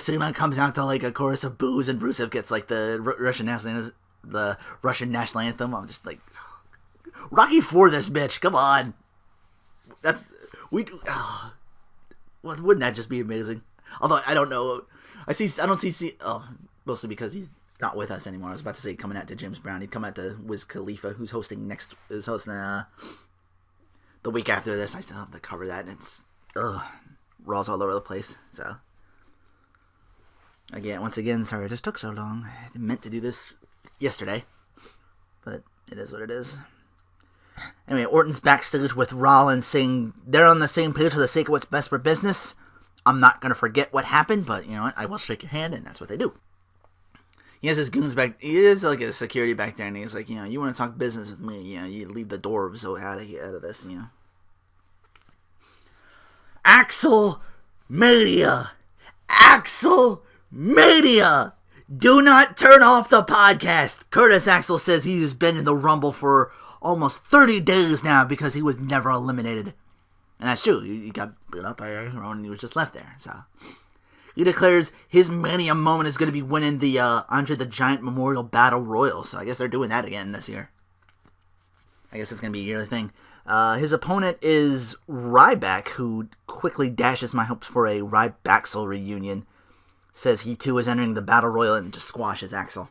Cena comes out to, a chorus of boos, and Rusev gets, the Russian national anthem. I'm just like, Rocky IV this bitch, come on. Wouldn't that just be amazing? Although, I don't know. Mostly because he's not with us anymore. I was about to say coming out to James Brown. He'd come out to Wiz Khalifa, who's hosting the week after this. I still have to cover that, and it's Raw's all over the place. So once again, sorry it just took so long. I meant to do this yesterday, but it is what it is. Anyway, Orton's backstage with Rollins saying they're on the same page for the sake of what's best for business. I'm not going to forget what happened, but you know what? I will shake your hand, and that's what they do. He has his goons back. He is like a security back there, and he's like, you want to talk business with me? You leave the door so out of this, Axel Mania! Do not turn off the podcast! Curtis Axel says he's been in the Rumble for almost 30 days now because he was never eliminated. And that's true. He got beat up by Rowan and he was just left there. So he declares his Mania moment is going to be winning the Andre the Giant Memorial Battle Royal. So I guess they're doing that again this year. I guess it's going to be a yearly thing. His opponent is Ryback, who quickly dashes my hopes for a Rybaxel reunion. Says he too is entering the Battle Royal and just squashes Axel.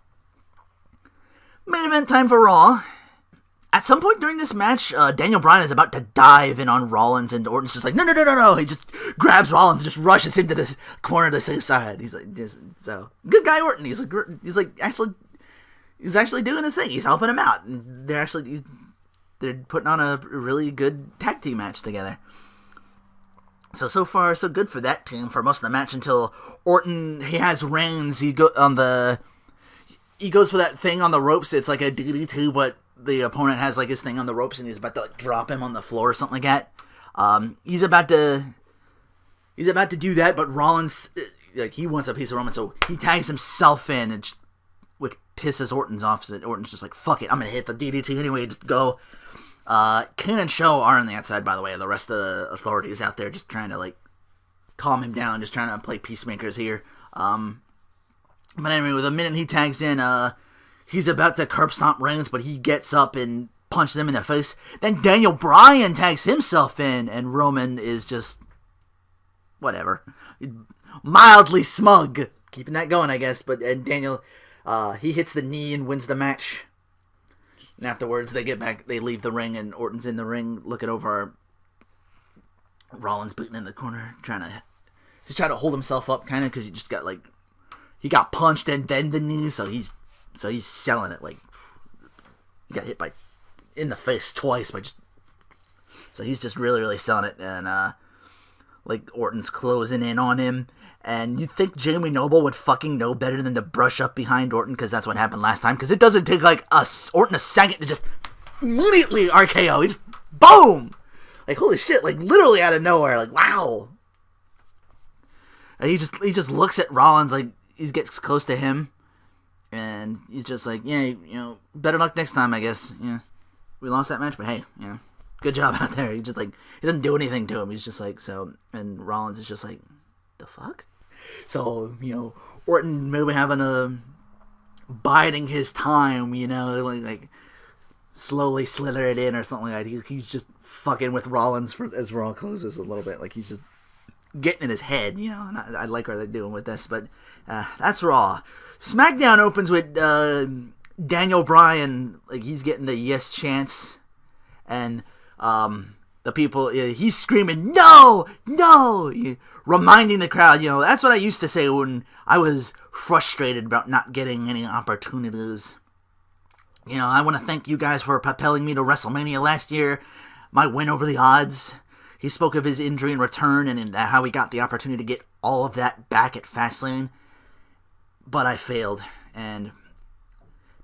Main event time for Raw. At some point during this match, Daniel Bryan is about to dive in on Rollins, and Orton's just like, no. He just grabs Rollins and just rushes him to the corner of the safe side. He's like, so good guy Orton. He's actually doing his thing. He's helping him out, and they're putting on a really good tag team match together. So far, so good for that team for most of the match until Orton, he has Reigns. He goes for that thing on the ropes. It's like a DDT, but the opponent has his thing on the ropes and he's about to drop him on the floor or something like that. He's about to do that, but Rollins, he wants a piece of Roman, so he tags himself in, which pisses Orton's off. So Orton's just like, fuck it, I'm gonna hit the DDT anyway, just go. Kane and Show are on the outside, by the way. The rest of the authorities out there just trying to calm him down, just trying to play peacemakers here. But anyway, with a minute he tags in, he's about to curb stomp Reigns, but he gets up and punches him in the face. Then Daniel Bryan tags himself in, and Roman is just whatever, mildly smug, keeping that going, I guess. And Daniel, he hits the knee and wins the match. And afterwards, they get back, they leave the ring, and Orton's in the ring looking over Rollins beating in the corner, trying to hold himself up, kind of, because he just got he got punched and then the knee, so he's selling it he got hit in the face twice so he's just really, really selling it, and Orton's closing in on him. And you'd think Jamie Noble would fucking know better than to brush up behind Orton, because that's what happened last time. Because it doesn't take Orton a second to just immediately RKO. He just boom, holy shit, literally out of nowhere, wow. And he just looks at Rollins he gets close to him, And he's just like, yeah, better luck next time, I guess. Yeah, we lost that match, but hey, good job out there. He just like, he doesn't do anything to him. He's just like, so, and Rollins is just like, the fuck? So, Orton maybe having biding his time, like slowly slither it in or something like that. He's just fucking with Rollins as Raw closes a little bit. Like, he's just getting in his head, and I like what they're doing with this, but that's Raw. SmackDown opens with Daniel Bryan, like, he's getting the yes chance, and the people, he's screaming, no, reminding the crowd, that's what I used to say when I was frustrated about not getting any opportunities. I want to thank you guys for propelling me to WrestleMania last year, my win over the odds. He spoke of his injury and return and how he got the opportunity to get all of that back at Fastlane, but I failed. And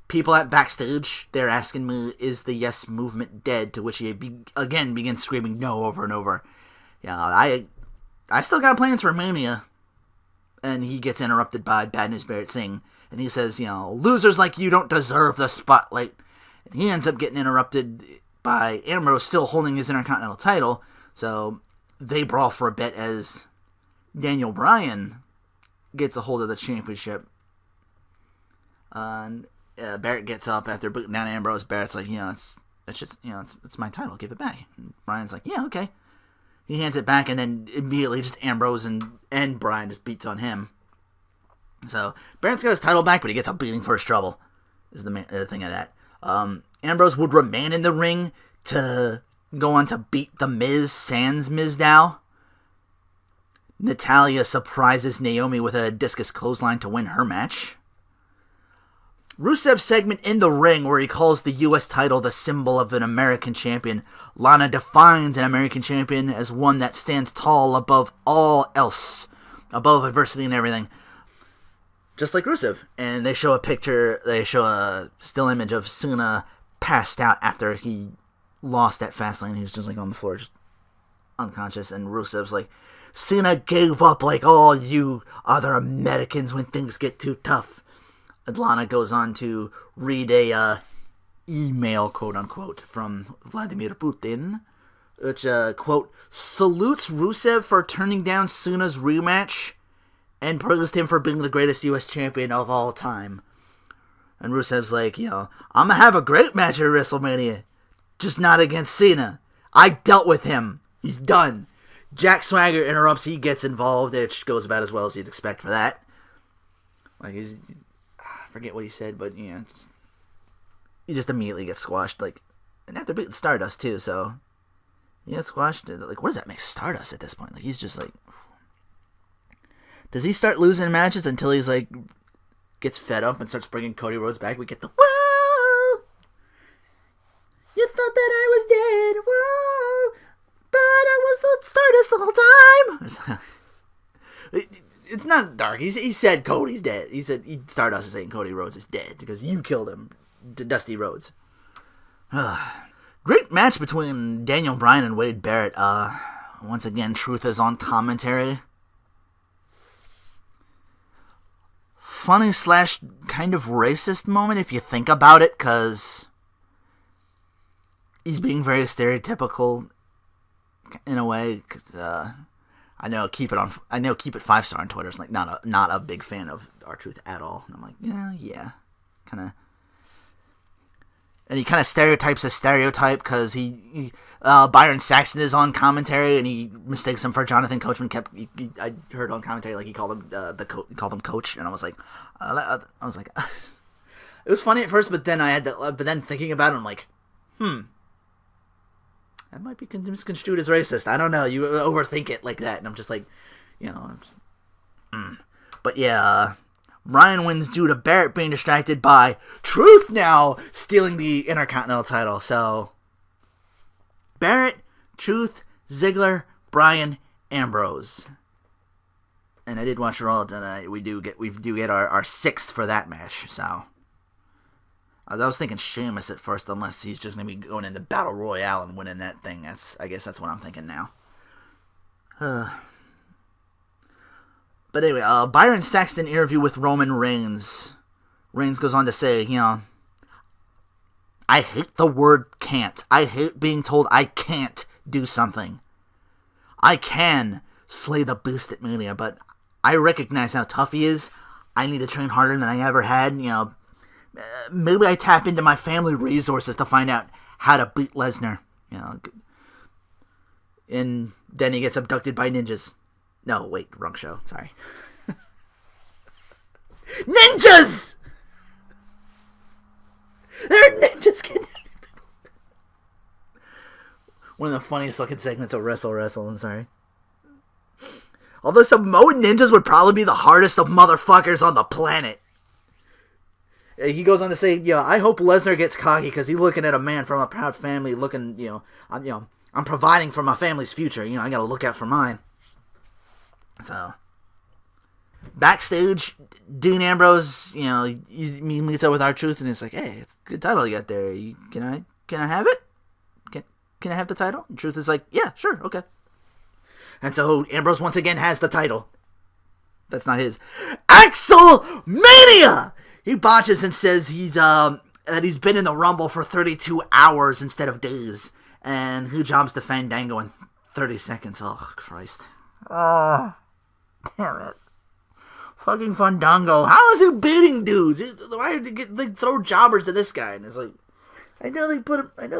people at backstage, they're asking me, is the Yes Movement dead? To which he again begins screaming no over and over. I still got plans for Mania. And he gets interrupted by Bad News Barrett Singh. And he says, losers like you don't deserve the spotlight. And he ends up getting interrupted by Ambrose still holding his Intercontinental title. So they brawl for a bit as Daniel Bryan gets a hold of the championship. Barrett gets up after booting down Ambrose. Barrett's like, it's just, it's my title. Give it back. And Bryan's like, yeah, okay. He hands it back, and then immediately just Ambrose and Bryan just beats on him. So Barrett's got his title back, but he gets a beating for his trouble. Is the thing of that. Ambrose would remain in the ring to go on to beat The Miz sans Mizdow. Natalya surprises Naomi with a discus clothesline to win her match. Rusev's segment in the ring where he calls the U.S. title the symbol of an American champion. Lana defines an American champion as one that stands tall above all else, above adversity and everything. Just like Rusev. And they show a still image of Sunnah passed out after he lost at Fastlane. He's just like on the floor, just unconscious. And Rusev's like, Cena gave up like all you other Americans when things get too tough. Lana goes on to read a email, quote-unquote, from Vladimir Putin, which, quote, salutes Rusev for turning down Cena's rematch and praised him for being the greatest U.S. champion of all time. And Rusev's like, I'm going to have a great match at WrestleMania, just not against Cena. I dealt with him. He's done. Jack Swagger interrupts. He gets involved, which goes about as well as you'd expect for that. Like, I forget what he said, but, he just immediately gets squashed, like, and after beating Stardust, too, so, he gets squashed. Like, what does that make Stardust at this point? Like, he's just, like, does he start losing matches until he's, like, gets fed up and starts bringing Cody Rhodes back? We get the, whoa! You thought that I was dead, whoa! But I was the Stardust the whole time! It's not dark. He said Cody's dead. He said Stardust is saying Cody Rhodes is dead because you killed him, Dusty Rhodes. Great match between Daniel Bryan and Wade Barrett. Once again, Truth is on commentary. Funny / kind of racist moment if you think about it, because he's being very stereotypical in a way. Cause, I know Keep It 5-star on Twitter is like not a big fan of R-Truth at all. And I'm like, yeah, kind of. And he kind of stereotypes a stereotype because Byron Saxton is on commentary and he mistakes him for Jonathan Coachman. I heard on commentary like he called him Coach, and I was like, it was funny at first, but then but then thinking about it, I'm like, that might be misconstrued as racist. I don't know. You overthink it like that, and I'm just like, But yeah, Bryan wins due to Barrett being distracted by Truth now stealing the Intercontinental title. So, Barrett, Truth, Ziggler, Bryan, Ambrose. And I did watch Raw tonight. We do get our 6th for that match, so. I was thinking Sheamus at first, unless he's just going to be going into Battle Royale and winning that thing. I guess that's what I'm thinking now. But anyway, Byron Saxton interview with Roman Reigns, Reigns goes on to say, I hate the word can't. I hate being told I can't do something. I can slay the beast at Mania, but I recognize how tough he is. I need to train harder than I ever had. Maybe I tap into my family resources to find out how to beat Lesnar. And then he gets abducted by ninjas. No, wait, wrong show. Sorry. Ninjas! There are ninjas kidnapping people. One of the funniest fucking segments of Wrestle. I'm sorry. Although Samoan ninjas would probably be the hardest of motherfuckers on the planet. He goes on to say, I hope Lesnar gets cocky because he's looking at a man from a proud family looking, I'm providing for my family's future. I gotta look out for mine. So, backstage, Dean Ambrose, he meets up with R-Truth and it's like, hey, it's a good title you got there. Can I have it? Can I have the title? And Truth is like, yeah, sure, okay. And so Ambrose once again has the title. That's not his. Axel-Mania! He botches and says that he's been in the Rumble for 32 hours instead of days. And who jobs to Fandango in 30 seconds? Oh, Christ. Oh, damn it. Fucking Fandango. How is he beating dudes? Why did they throw jobbers to this guy? And it's like, I know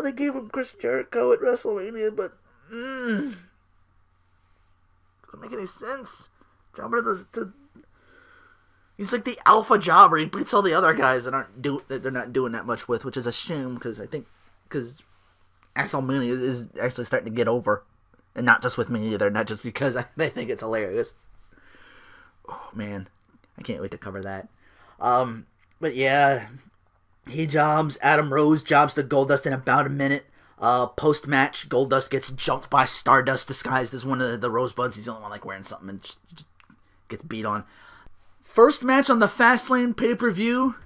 they gave him Chris Jericho at WrestleMania, but doesn't make any sense. Jobber he's like the alpha jobber. He beats all the other guys that they're not doing that much with, which is a shame because Axel-Mania is actually starting to get over, and not just with me either. Not just because they think it's hilarious. Oh man, I can't wait to cover that. But yeah, he jobs. Adam Rose jobs the Goldust in about a minute. Post-match, Goldust gets jumped by Stardust disguised as one of the Rosebuds. He's the only one wearing something and just gets beat on. First match on the Fastlane pay-per-view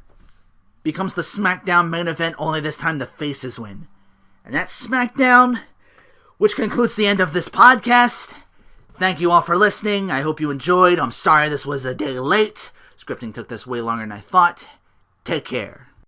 becomes the SmackDown main event, only this time the faces win. And that's SmackDown, which concludes the end of this podcast. Thank you all for listening. I hope you enjoyed. I'm sorry this was a day late. Scripting took this way longer than I thought. Take care.